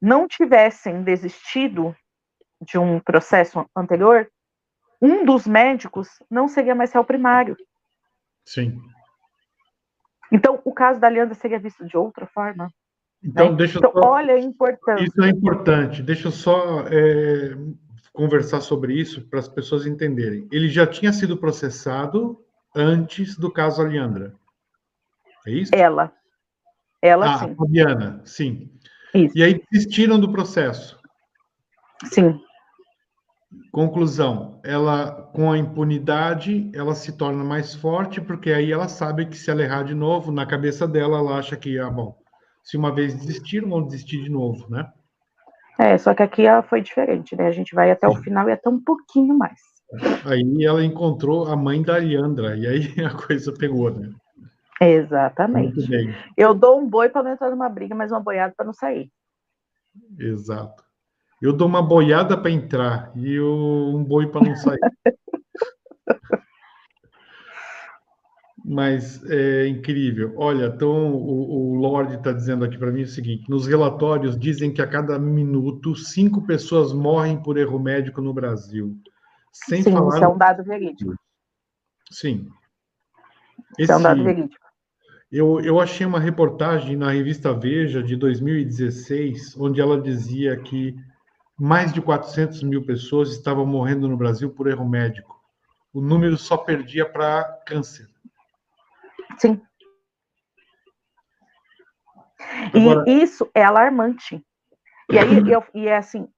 não tivessem desistido de um processo anterior, um dos médicos não seria mais réu primário. Sim. Então, o caso da Leandra seria visto de outra forma. Então, olha a importância. Isso é importante. Deixa eu só conversar sobre isso para as pessoas entenderem. Ele já tinha sido processado antes do caso Aliandra. É isso? Ela Ah, sim. Fabiana, sim. Isso. E aí desistiram do processo. Sim. Conclusão, ela, com a impunidade, ela se torna mais forte, porque aí ela sabe que se ela errar de novo, na cabeça dela, ela acha que, bom, se uma vez desistiram, vão desistir de novo, né? Só que aqui foi diferente, né? A gente vai até o final e até um pouquinho mais. Aí ela encontrou a mãe da Aliandra, e aí a coisa pegou, né? Exatamente. Muito bem. Eu dou um boi para não entrar numa briga, mas uma boiada para não sair. Exato. Eu dou uma boiada para entrar e um boi para não sair. Mas é incrível. Olha, então o Lorde está dizendo aqui para mim o seguinte: nos relatórios dizem que a cada minuto 5 pessoas morrem por erro médico no Brasil. Sem Sim, falar. isso é um dado verídico. Sim. Isso é um dado verídico. Eu achei uma reportagem na revista Veja de 2016, onde ela dizia que mais de 400 mil pessoas estavam morrendo no Brasil por erro médico. O número só perdia para câncer. Sim. Agora, E isso é alarmante. E aí, é assim,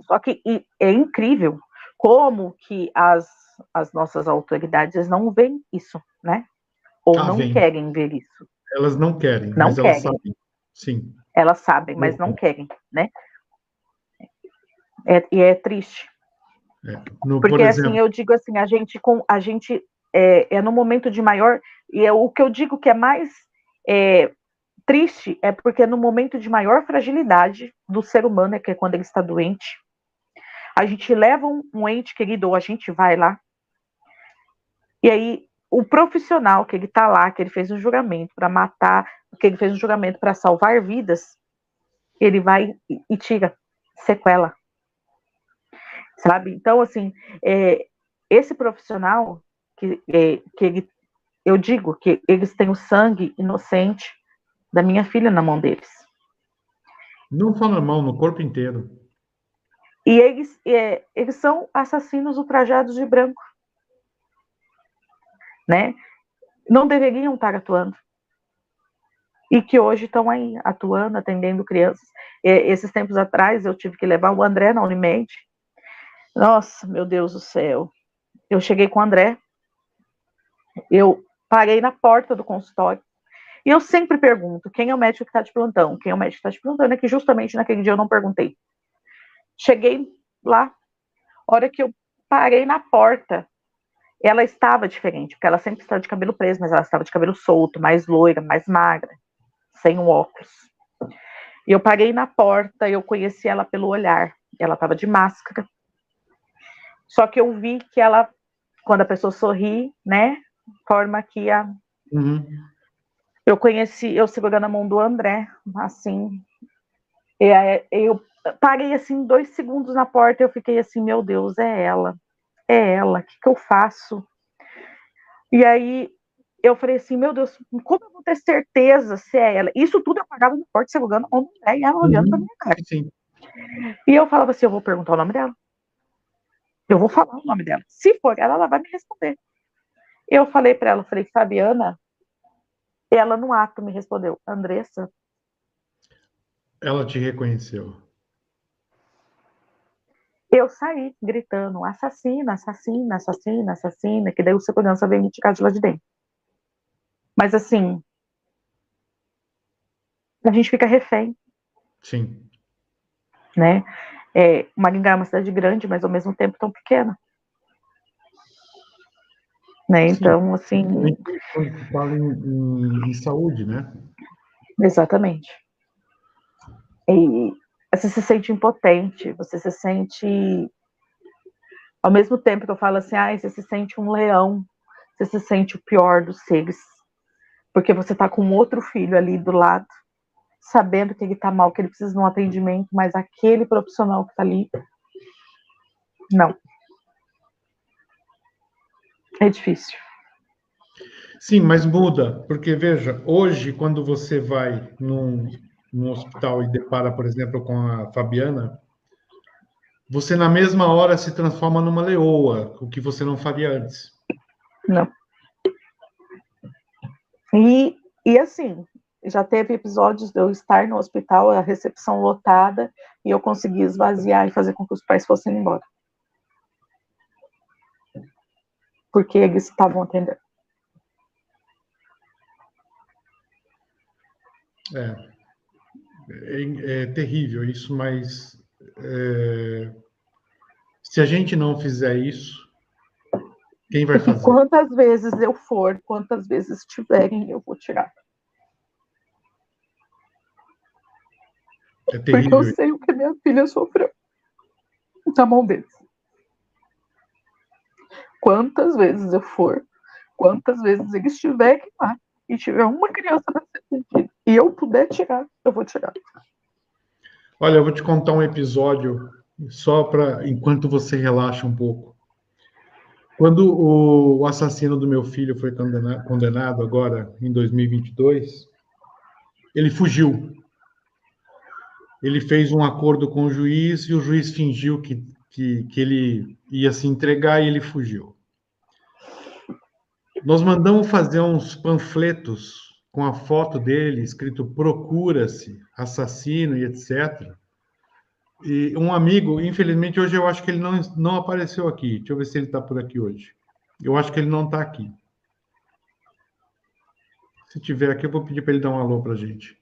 só que é incrível como que as nossas autoridades não veem isso, né? Ou não querem ver isso. Elas não querem, não mas querem. elas sabem. Sim. Elas sabem, mas não querem, né? E é triste. Porque assim, eu digo assim, a gente no momento de maior, e o que eu digo que é mais triste é porque no momento de maior fragilidade do ser humano, que é quando ele está doente, a gente leva um ente querido, ou a gente vai lá, e aí o profissional que ele está lá, que ele fez um juramento para matar, que ele fez um juramento para salvar vidas, ele vai e tira sequela. Sabe? Então, assim, esse profissional, eu digo que eles têm o sangue inocente da minha filha na mão deles. Não só na mão, no corpo inteiro. E eles são assassinos ultrajados de branco. Né? Não deveriam estar atuando. E que hoje estão aí, atuando, atendendo crianças. Esses tempos atrás, eu tive que levar o André na Unimed. Nossa, meu Deus do céu. Eu cheguei com o André, eu parei na porta do consultório, e eu sempre pergunto, quem é o médico que está de plantão? Quem é o médico que está de plantão? É que justamente naquele dia eu não perguntei. Cheguei lá, hora que eu parei na porta, ela estava diferente, porque ela sempre está de cabelo preso, mas ela estava de cabelo solto, mais loira, mais magra, sem um óculos. E eu parei na porta, eu conheci ela pelo olhar, ela estava de máscara. Só que eu vi que ela, quando a pessoa sorri, né, forma que a... Uhum. Eu segurando a mão do André, assim, eu parei, assim, 2 segundos na porta, eu fiquei assim, meu Deus, é ela, o que eu faço? E aí, eu falei assim, meu Deus, como eu vou ter certeza se é ela? Isso tudo eu parava na porta, segurando a mão do André, e ela olhando pra minha cara. Sim. E eu falava assim, eu vou perguntar o nome dela. Eu vou falar o nome dela. Se for ela vai me responder. Eu falei para ela, falei, Fabiana, ela no ato me respondeu, Andressa. Ela te reconheceu. Eu saí gritando, assassina, assassina, assassina, assassina, que daí o segurança veio me tirar de lá de dentro. Mas assim, a gente fica refém. Sim. Né? Maringá é uma cidade grande, mas ao mesmo tempo tão pequena. Né? Então, assim... Quando se fala em saúde, né? Exatamente. E você se sente impotente, você se sente... Ao mesmo tempo que eu falo assim, você se sente um leão, você se sente o pior dos seres. Porque você tá com outro filho ali do lado, sabendo que ele tá mal, que ele precisa de um atendimento, mas aquele profissional que tá ali, não. É difícil. Sim, mas muda, porque veja, hoje quando você vai num hospital e depara, por exemplo, com a Fabiana, você na mesma hora se transforma numa leoa, o que você não faria antes. Não. E assim, já teve episódios de eu estar no hospital, a recepção lotada, e eu consegui esvaziar e fazer com que os pais fossem embora. Porque eles estavam atendendo. É terrível isso, mas se a gente não fizer isso, quem vai fazer? Quantas vezes eu for, quantas vezes tiverem, eu vou tirar. É Porque eu terrível. sei o que minha filha sofreu na mão deles. Quantas vezes eu for, quantas vezes eles tiverem lá e tiver uma criança para ser atendida e eu puder tirar, eu vou tirar. Olha, eu vou te contar um episódio só para enquanto você relaxa um pouco. Quando o assassino do meu filho foi condenado agora em 2022, ele fugiu. Ele fez um acordo com o juiz e o juiz fingiu que ele ia se entregar e ele fugiu. Nós mandamos fazer uns panfletos com a foto dele, escrito procura-se, assassino e etc. E um amigo, infelizmente, hoje eu acho que ele não apareceu aqui. Deixa eu ver se ele está por aqui hoje. Eu acho que ele não está aqui. Se tiver aqui, eu vou pedir para ele dar um alô para a gente.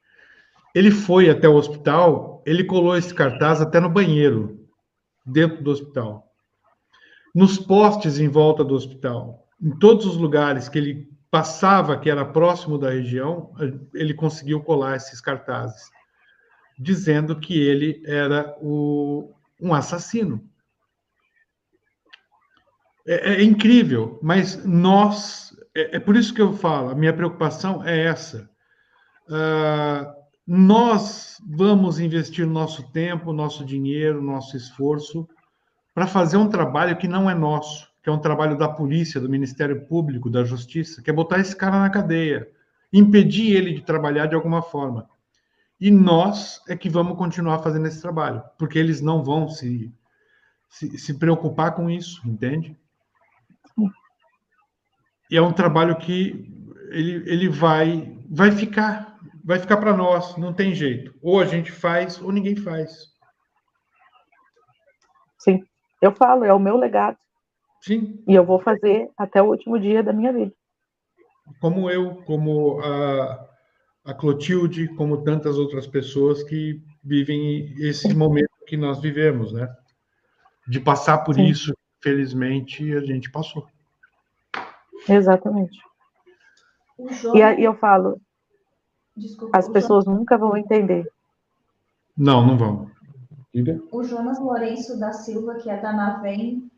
Ele foi até o hospital, ele colou esse cartaz até no banheiro, dentro do hospital. Nos postes em volta do hospital, em todos os lugares que ele passava, que era próximo da região, ele conseguiu colar esses cartazes, dizendo que ele era um assassino. É incrível, mas é por isso que eu falo, a minha preocupação é essa. Nós vamos investir nosso tempo, nosso dinheiro, nosso esforço para fazer um trabalho que não é nosso, que é um trabalho da polícia, do Ministério Público, da Justiça, que é botar esse cara na cadeia, impedir ele de trabalhar de alguma forma. E nós é que vamos continuar fazendo esse trabalho, porque eles não vão se preocupar com isso, entende? E é um trabalho que ele vai ficar para nós, não tem jeito. Ou a gente faz, ou ninguém faz. Sim, eu falo, é o meu legado. Sim. E eu vou fazer até o último dia da minha vida. Como eu, como a Clotilde, como tantas outras pessoas que vivem esse momento que nós vivemos, né? De passar por Sim. isso, felizmente, a gente passou. Exatamente. E eu falo, Desculpa, as pessoas nunca vão entender. Não vão. Diga. O Jonas Lourenço da Silva, que é da Navem,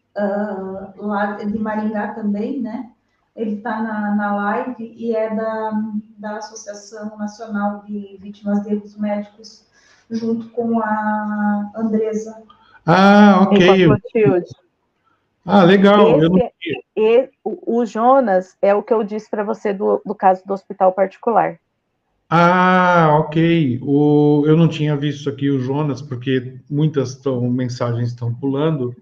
lá de Maringá também, né? Ele está na live e é da Associação Nacional de Vítimas de Erros Médicos, junto com a Andresa. Ah, ok. Legal. O Jonas é o que eu disse para você do caso do hospital particular. Ok. Eu não tinha visto aqui o Jonas, porque muitas mensagens estão pulando.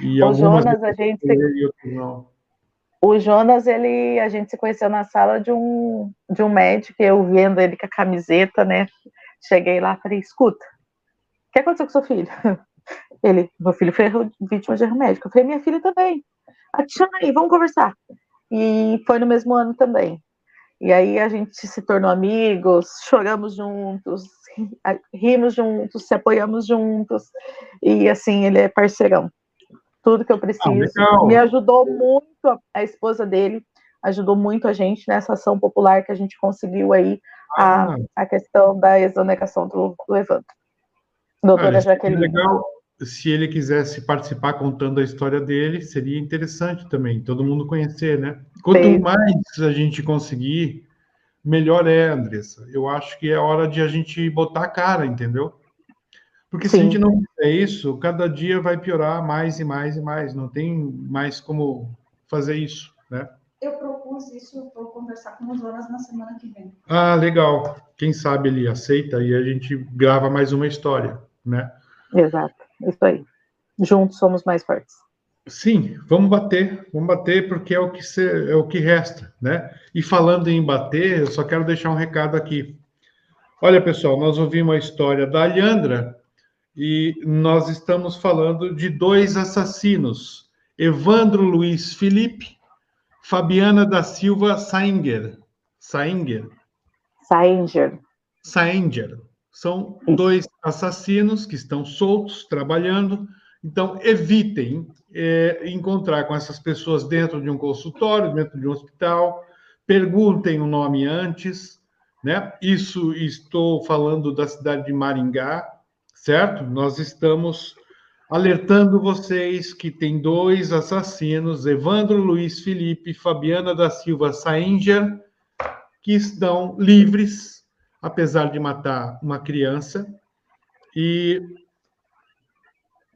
E o algumas Jonas, a gente e outras não. O Jonas, a gente se conheceu na sala de um médico, eu vendo ele com a camiseta, né? Cheguei lá e falei, escuta, o que aconteceu com seu filho? Ele, meu filho foi vítima de erro médico. Eu falei, minha filha também. Chama aí, vamos conversar. E foi no mesmo ano também. E aí a gente se tornou amigos, choramos juntos, rimos juntos, se apoiamos juntos. E assim, ele é parceirão. Tudo que eu preciso. Me ajudou muito, a esposa dele ajudou muito a gente nessa ação popular que a gente conseguiu aí, a questão da exoneração do Evandro. Doutora Jaqueline. Legal. Se ele quisesse participar contando a história dele, seria interessante também, todo mundo conhecer, né? Quanto mais a gente conseguir, melhor é, Andressa. Eu acho que é hora de a gente botar a cara, entendeu? Porque se a gente não fizer isso, cada dia vai piorar mais e mais e mais. Não tem mais como fazer isso, né? Eu propus isso, eu vou conversar com o Jonas na semana que vem. Legal. Quem sabe ele aceita e a gente grava mais uma história, né? Exato. Isso aí. Juntos somos mais fortes. Sim, vamos bater porque é é o que resta, né? E falando em bater, eu só quero deixar um recado aqui. Olha, pessoal, nós ouvimos a história da Alhandra e nós estamos falando de dois assassinos, Evandro Luiz Felipe, Fabiana da Silva Sainger. Sainger. São dois assassinos que estão soltos, trabalhando. Então, evitem encontrar com essas pessoas dentro de um consultório, dentro de um hospital. Perguntem o nome antes, né? Isso estou falando da cidade de Maringá, certo? Nós estamos alertando vocês que tem dois assassinos, Evandro Luiz Felipe e Fabiana da Silva Sainger, que estão livres, apesar de matar uma criança, e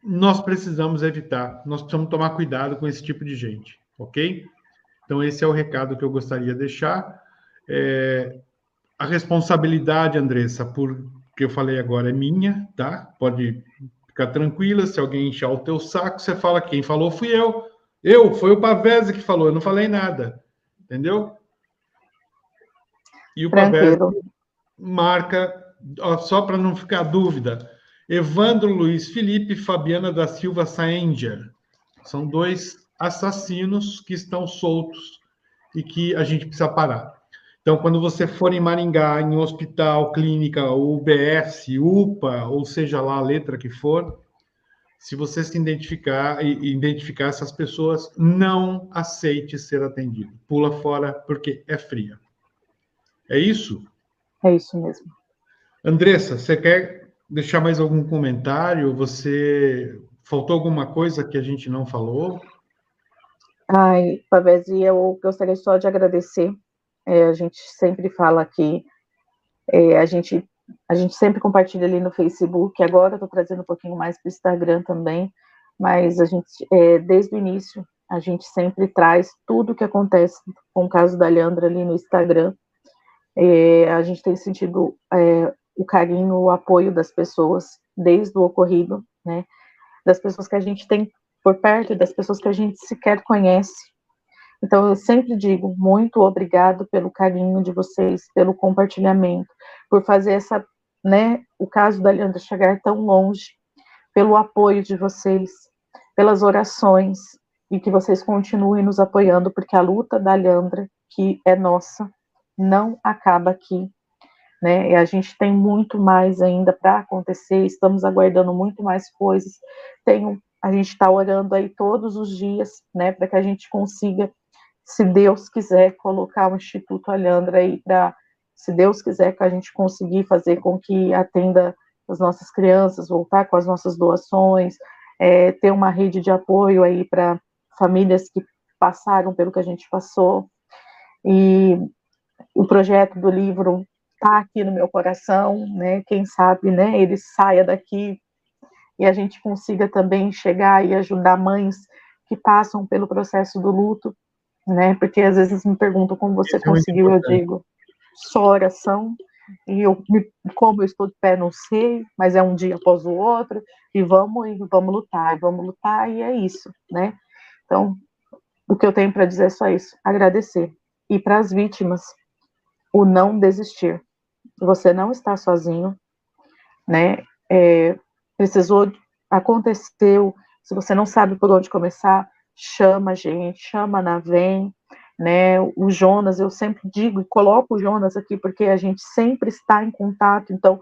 nós precisamos evitar, nós precisamos tomar cuidado com esse tipo de gente, ok? Então, esse é o recado que eu gostaria de deixar. A responsabilidade, Andressa, por que eu falei agora é minha, tá? Pode ficar tranquila, se alguém inchar o teu saco, você fala, quem falou fui eu. Foi o Pavese que falou, eu não falei nada, entendeu? E o Pavese marca, só para não ficar dúvida, Evandro Luiz Felipe e Fabiana da Silva Sainger. São dois assassinos que estão soltos e que a gente precisa parar. Então, quando você for em Maringá, em um hospital, clínica, UBS, UPA, ou seja lá a letra que for, se você se identificar e identificar essas pessoas, não aceite ser atendido. Pula fora porque é fria. É isso? É isso mesmo. Andressa, você quer deixar mais algum comentário? Faltou alguma coisa que a gente não falou? Ai, Pavese, eu gostaria só de agradecer. A gente sempre fala aqui, a gente sempre compartilha ali no Facebook, agora eu estou trazendo um pouquinho mais para o Instagram também, mas a gente, desde o início, a gente sempre traz tudo o que acontece com o caso da Alhandra ali no Instagram. A gente tem sentido o carinho, o apoio das pessoas desde o ocorrido, né? Das pessoas que a gente tem por perto e das pessoas que a gente sequer conhece. Então, eu sempre digo muito obrigado pelo carinho de vocês, pelo compartilhamento, por fazer o caso da Alhandra chegar tão longe, pelo apoio de vocês, pelas orações, e que vocês continuem nos apoiando, porque a luta da Alhandra, que é nossa, não acaba aqui, né? E a gente tem muito mais ainda para acontecer, estamos aguardando muito mais coisas. A gente está orando aí todos os dias, né, para que a gente consiga, se Deus quiser, colocar o Instituto Alhandra aí para, se Deus quiser, que a gente conseguir fazer com que atenda as nossas crianças, voltar com as nossas doações, ter uma rede de apoio aí para famílias que passaram pelo que a gente passou. E o projeto do livro está aqui no meu coração, né? Quem sabe, né, ele saia daqui e a gente consiga também chegar e ajudar mães que passam pelo processo do luto, né? Porque às vezes me perguntam como você conseguiu, eu digo, só oração, e como eu estou de pé, não sei, mas é um dia após o outro, e vamos lutar, e é isso, né? Então, o que eu tenho para dizer é só isso, agradecer. E para as vítimas, o não desistir. Você não está sozinho, né? Aconteceu. Se você não sabe por onde começar, chama a gente, chama a Navem, né? O Jonas, eu sempre digo e coloco o Jonas aqui porque a gente sempre está em contato. Então,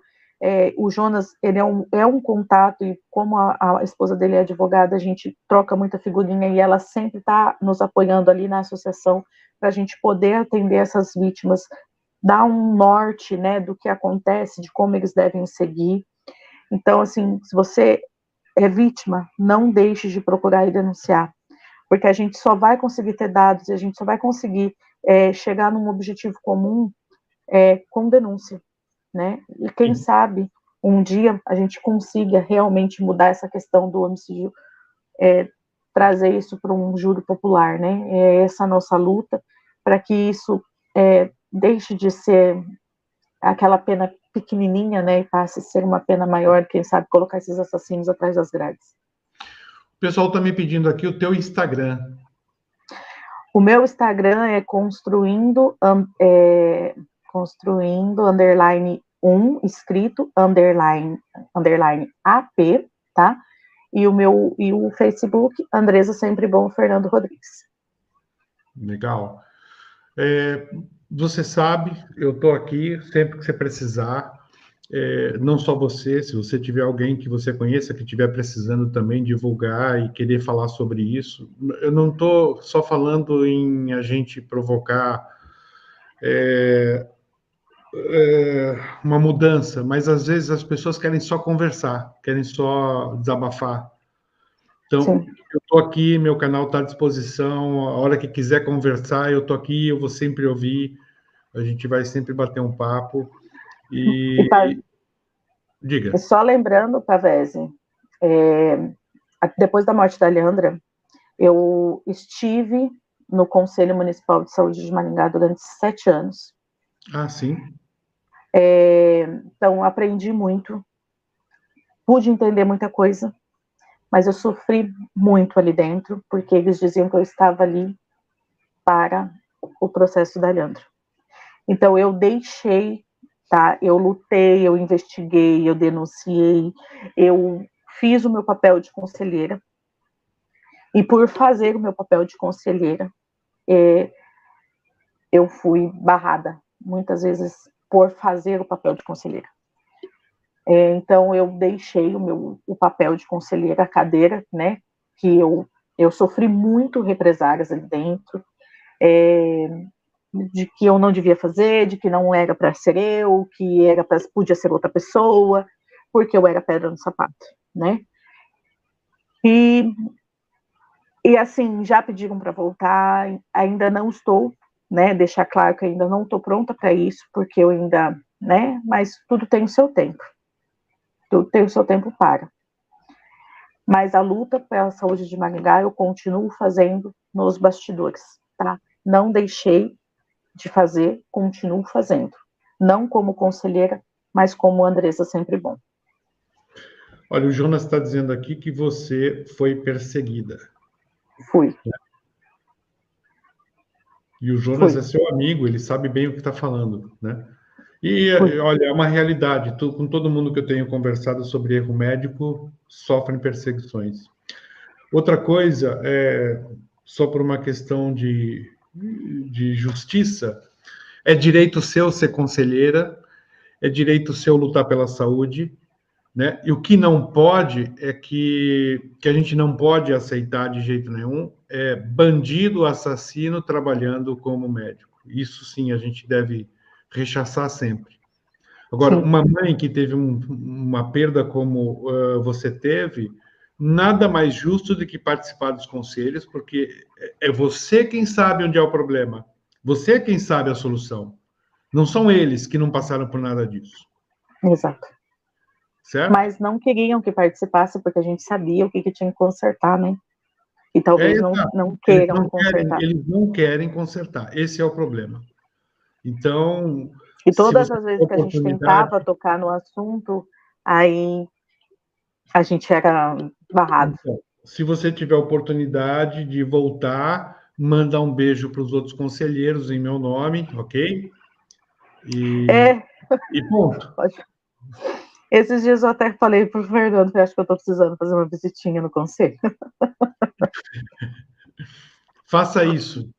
o Jonas, ele é um contato, e como a esposa dele é advogada, a gente troca muita figurinha e ela sempre está nos apoiando ali na associação para a gente poder atender essas vítimas, dar um norte, né, do que acontece, de como eles devem seguir. Então, assim, se você é vítima, não deixe de procurar e denunciar, porque a gente só vai conseguir ter dados e a gente só vai conseguir chegar num objetivo comum com denúncia, né? E quem sabe um dia a gente consiga realmente mudar essa questão do homicídio, trazer isso para um júri popular, né? É essa a nossa luta para que isso deixe de ser aquela pena pequenininha, né, e passe a ser uma pena maior, quem sabe colocar esses assassinos atrás das grades. O pessoal está me pedindo aqui o teu Instagram. O meu Instagram é construindo underline 1, escrito, underline AP, tá? E o Facebook, Andresa Sempre Bom, Fernando Rodrigues. Legal. Você sabe, eu estou aqui sempre que você precisar. Não só você, se você tiver alguém que você conheça que estiver precisando também divulgar e querer falar sobre isso, eu não estou só falando em a gente provocar uma mudança, mas às vezes as pessoas querem só conversar, querem só desabafar. Então, Sim. eu estou aqui, meu canal está à disposição, a hora que quiser conversar, eu estou aqui, eu vou sempre ouvir, a gente vai sempre bater um papo. Diga. E só lembrando, Pavese, depois da morte da Leandra, eu estive no Conselho Municipal de Saúde de Maringá durante 7 anos. Ah, sim. Então, aprendi muito, pude entender muita coisa, mas eu sofri muito ali dentro, porque eles diziam que eu estava ali para o processo da Leandra. Então, eu deixei, tá? Eu lutei, eu investiguei, eu denunciei, eu fiz o meu papel de conselheira, e por fazer o meu papel de conselheira, eu fui barrada, muitas vezes, por fazer o papel de conselheira. Então, eu deixei o papel de conselheira, a cadeira, né, que eu sofri muito represálias ali dentro, de que eu não devia fazer, de que não era para ser eu, que podia ser outra pessoa, porque eu era pedra no sapato, né? E assim, já pediram para voltar, ainda não estou, né? Deixar claro que ainda não estou pronta para isso, porque eu ainda, né? Mas tudo tem o seu tempo. Tudo tem o seu tempo para. Mas a luta pela saúde de Maringá eu continuo fazendo nos bastidores, tá? Não deixei de fazer, continuo fazendo. Não como conselheira, mas como Andresa Sempre Bom. Olha, o Jonas está dizendo aqui que você foi perseguida. Fui. E o Jonas é seu amigo, ele sabe bem o que está falando, né? E, olha, é uma realidade. Com todo mundo que eu tenho conversado sobre erro médico, sofrem perseguições. Outra coisa, só por uma questão de justiça, é direito seu ser conselheira, é direito seu lutar pela saúde, né? E o que não pode é que a gente não pode aceitar de jeito nenhum bandido, assassino trabalhando como médico. Isso sim a gente deve rechaçar sempre. Agora, sim, uma mãe que teve uma perda como você teve, nada mais justo do que participar dos conselhos, porque é você quem sabe onde é o problema. Você é quem sabe a solução. Não são eles que não passaram por nada disso. Exato. Certo? Mas não queriam que participasse, porque a gente sabia o que tinha que consertar, né? E talvez não queiram consertar. Eles não querem consertar. Esse é o problema. Então... E todas as vezes que a gente tentava tocar no assunto, aí a gente era barrado. Então, se você tiver oportunidade de voltar, mandar um beijo para os outros conselheiros em meu nome, ok? E ponto. Esses dias eu até falei para o Fernando que eu acho que eu estou precisando fazer uma visitinha no conselho. Faça isso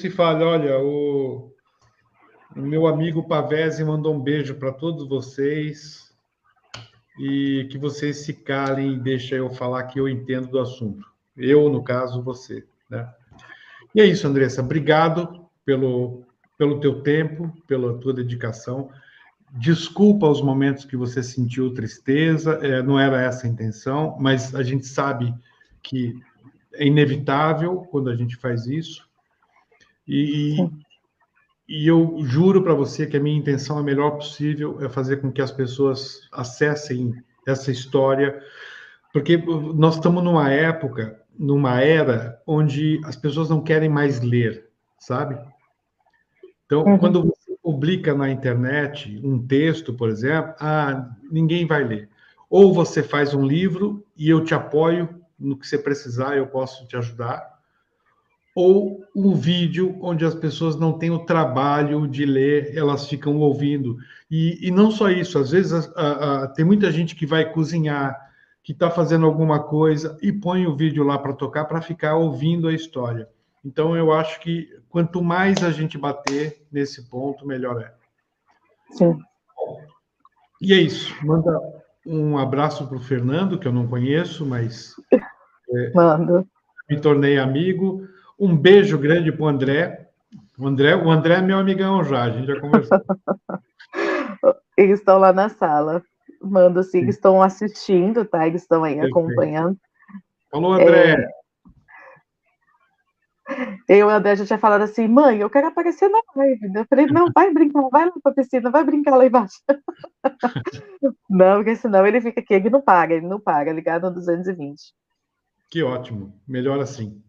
e fale, olha, o meu amigo Pavese mandou um beijo para todos vocês e que vocês se calem e deixem eu falar que eu entendo do assunto. Eu, no caso, você, né? E é isso, Andressa. Obrigado pelo teu tempo, pela tua dedicação. Desculpa os momentos que você sentiu tristeza, não era essa a intenção, mas a gente sabe que é inevitável quando a gente faz isso. E eu juro para você que a minha intenção, a melhor possível, é fazer com que as pessoas acessem essa história, porque nós estamos numa época, numa era, onde as pessoas não querem mais ler, sabe? Então, quando você publica na internet um texto, por exemplo, ninguém vai ler. Ou você faz um livro e eu te apoio no que você precisar, eu posso te ajudar. Ou um vídeo onde as pessoas não têm o trabalho de ler, elas ficam ouvindo. E não só isso, às vezes tem muita gente que vai cozinhar, que está fazendo alguma coisa e põe o vídeo lá para tocar, para ficar ouvindo a história. Então, eu acho que quanto mais a gente bater nesse ponto, melhor é. Sim. E é isso. Manda um abraço para o Fernando, que eu não conheço, mas Mando. me tornei amigo. Um beijo grande para o André. O André é meu amigão já, a gente já conversou. Eles estão lá na sala. Mando sim, eles estão assistindo, tá? Eles estão aí acompanhando. Falou, André. Eu e o André já tinha falado assim, mãe, eu quero aparecer na live. Eu falei, não, vai brincar, vai lá pra piscina, vai brincar lá embaixo. Não, porque senão ele fica aqui, ele não paga, ligado no 220. Que ótimo, melhor assim.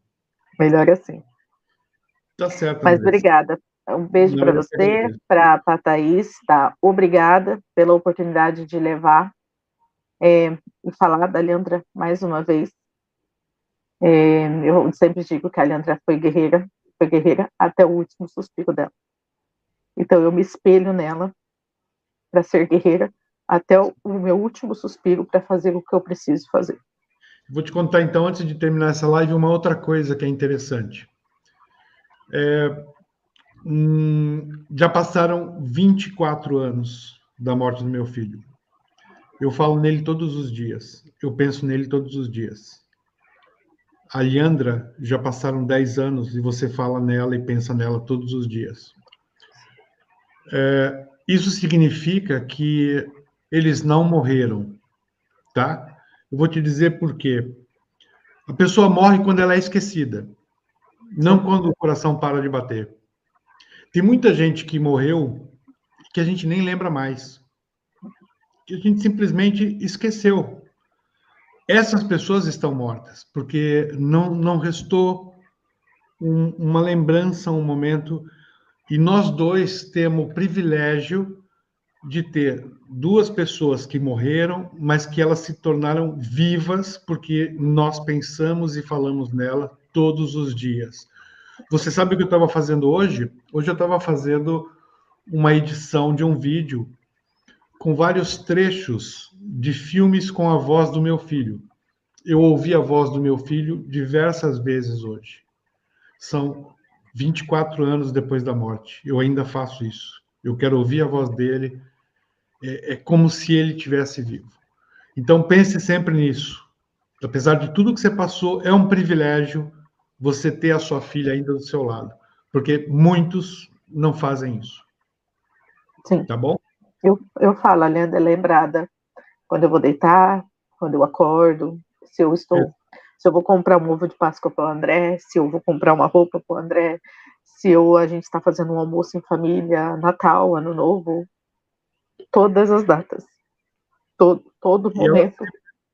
Melhor assim. Tá certo, Mas André. obrigada. Um beijo para você, para a Thaís, tá? Obrigada pela oportunidade de levar e falar da Leandra mais uma vez. Eu sempre digo que a Leandra foi guerreira até o último suspiro dela. Então eu me espelho nela para ser guerreira até o meu último suspiro para fazer o que eu preciso fazer. Vou te contar então, antes de terminar essa live, uma outra coisa que é interessante. Já passaram 24 anos da morte do meu filho. Eu falo nele todos os dias. Eu penso nele todos os dias. A Leandra, já passaram 10 anos e você fala nela e pensa nela todos os dias. Isso significa que eles não morreram, tá? Eu vou te dizer por quê. A pessoa morre quando ela é esquecida, não quando o coração para de bater. Tem muita gente que morreu que a gente nem lembra mais, que a gente simplesmente esqueceu. Essas pessoas estão mortas, porque não restou uma lembrança, um momento, e nós dois temos o privilégio de ter duas pessoas que morreram, mas que elas se tornaram vivas, porque nós pensamos e falamos nela todos os dias. Você sabe o que eu estava fazendo hoje? Hoje eu estava fazendo uma edição de um vídeo com vários trechos de filmes com a voz do meu filho. Eu ouvi a voz do meu filho diversas vezes hoje. São 24 anos depois da morte. Eu ainda faço isso. Eu quero ouvir a voz dele. É como se ele tivesse vivo. Então pense sempre nisso. Apesar de tudo que você passou, é um privilégio você ter a sua filha ainda do seu lado, porque muitos não fazem isso. Sim. Tá bom? Eu falo, a Leandra é lembrada quando eu vou deitar, quando eu acordo, se eu vou comprar um ovo de Páscoa para o André, se eu vou comprar uma roupa para o André, se a gente está fazendo um almoço em família, Natal, Ano Novo, todas as datas, todo momento,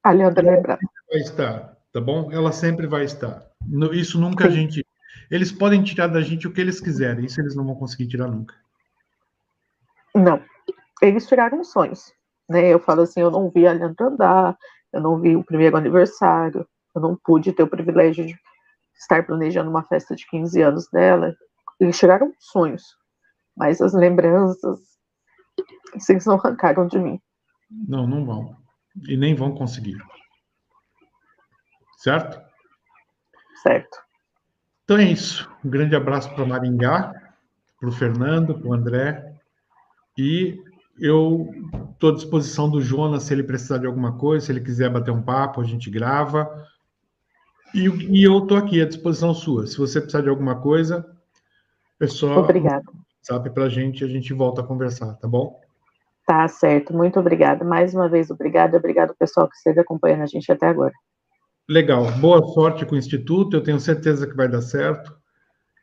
a Leandra é lembrada. Vai estar, tá bom? Ela sempre vai estar. Isso nunca a gente... Eles podem tirar da gente o que eles quiserem, isso eles não vão conseguir tirar nunca. Não, eles tiraram sonhos, né? Eu falo assim, eu não vi a Leandra andar, eu não vi o primeiro aniversário, eu não pude ter o privilégio de estar planejando uma festa de 15 anos dela. Eles tiraram sonhos, mas as lembranças, eles não arrancaram de mim. Não vão. E nem vão conseguir. Certo? Certo. Então é isso. Um grande abraço para Maringá, para o Fernando, para o André. E eu estou à disposição do Jonas, se ele precisar de alguma coisa, se ele quiser bater um papo, a gente grava. E eu estou aqui à disposição sua. Se você precisar de alguma coisa, é só Obrigada. WhatsApp para a gente volta a conversar, tá bom? Tá certo, muito obrigada. Mais uma vez, obrigado pessoal que esteve acompanhando a gente até agora. Legal, boa sorte com o Instituto, eu tenho certeza que vai dar certo.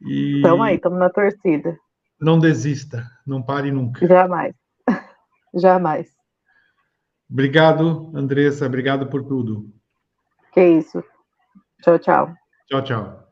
E Estamos aí, estamos na torcida. não desista, não pare nunca. Jamais. Jamais. Obrigado, Andressa, obrigado por tudo. Que isso. Tchau, tchau. Tchau, tchau.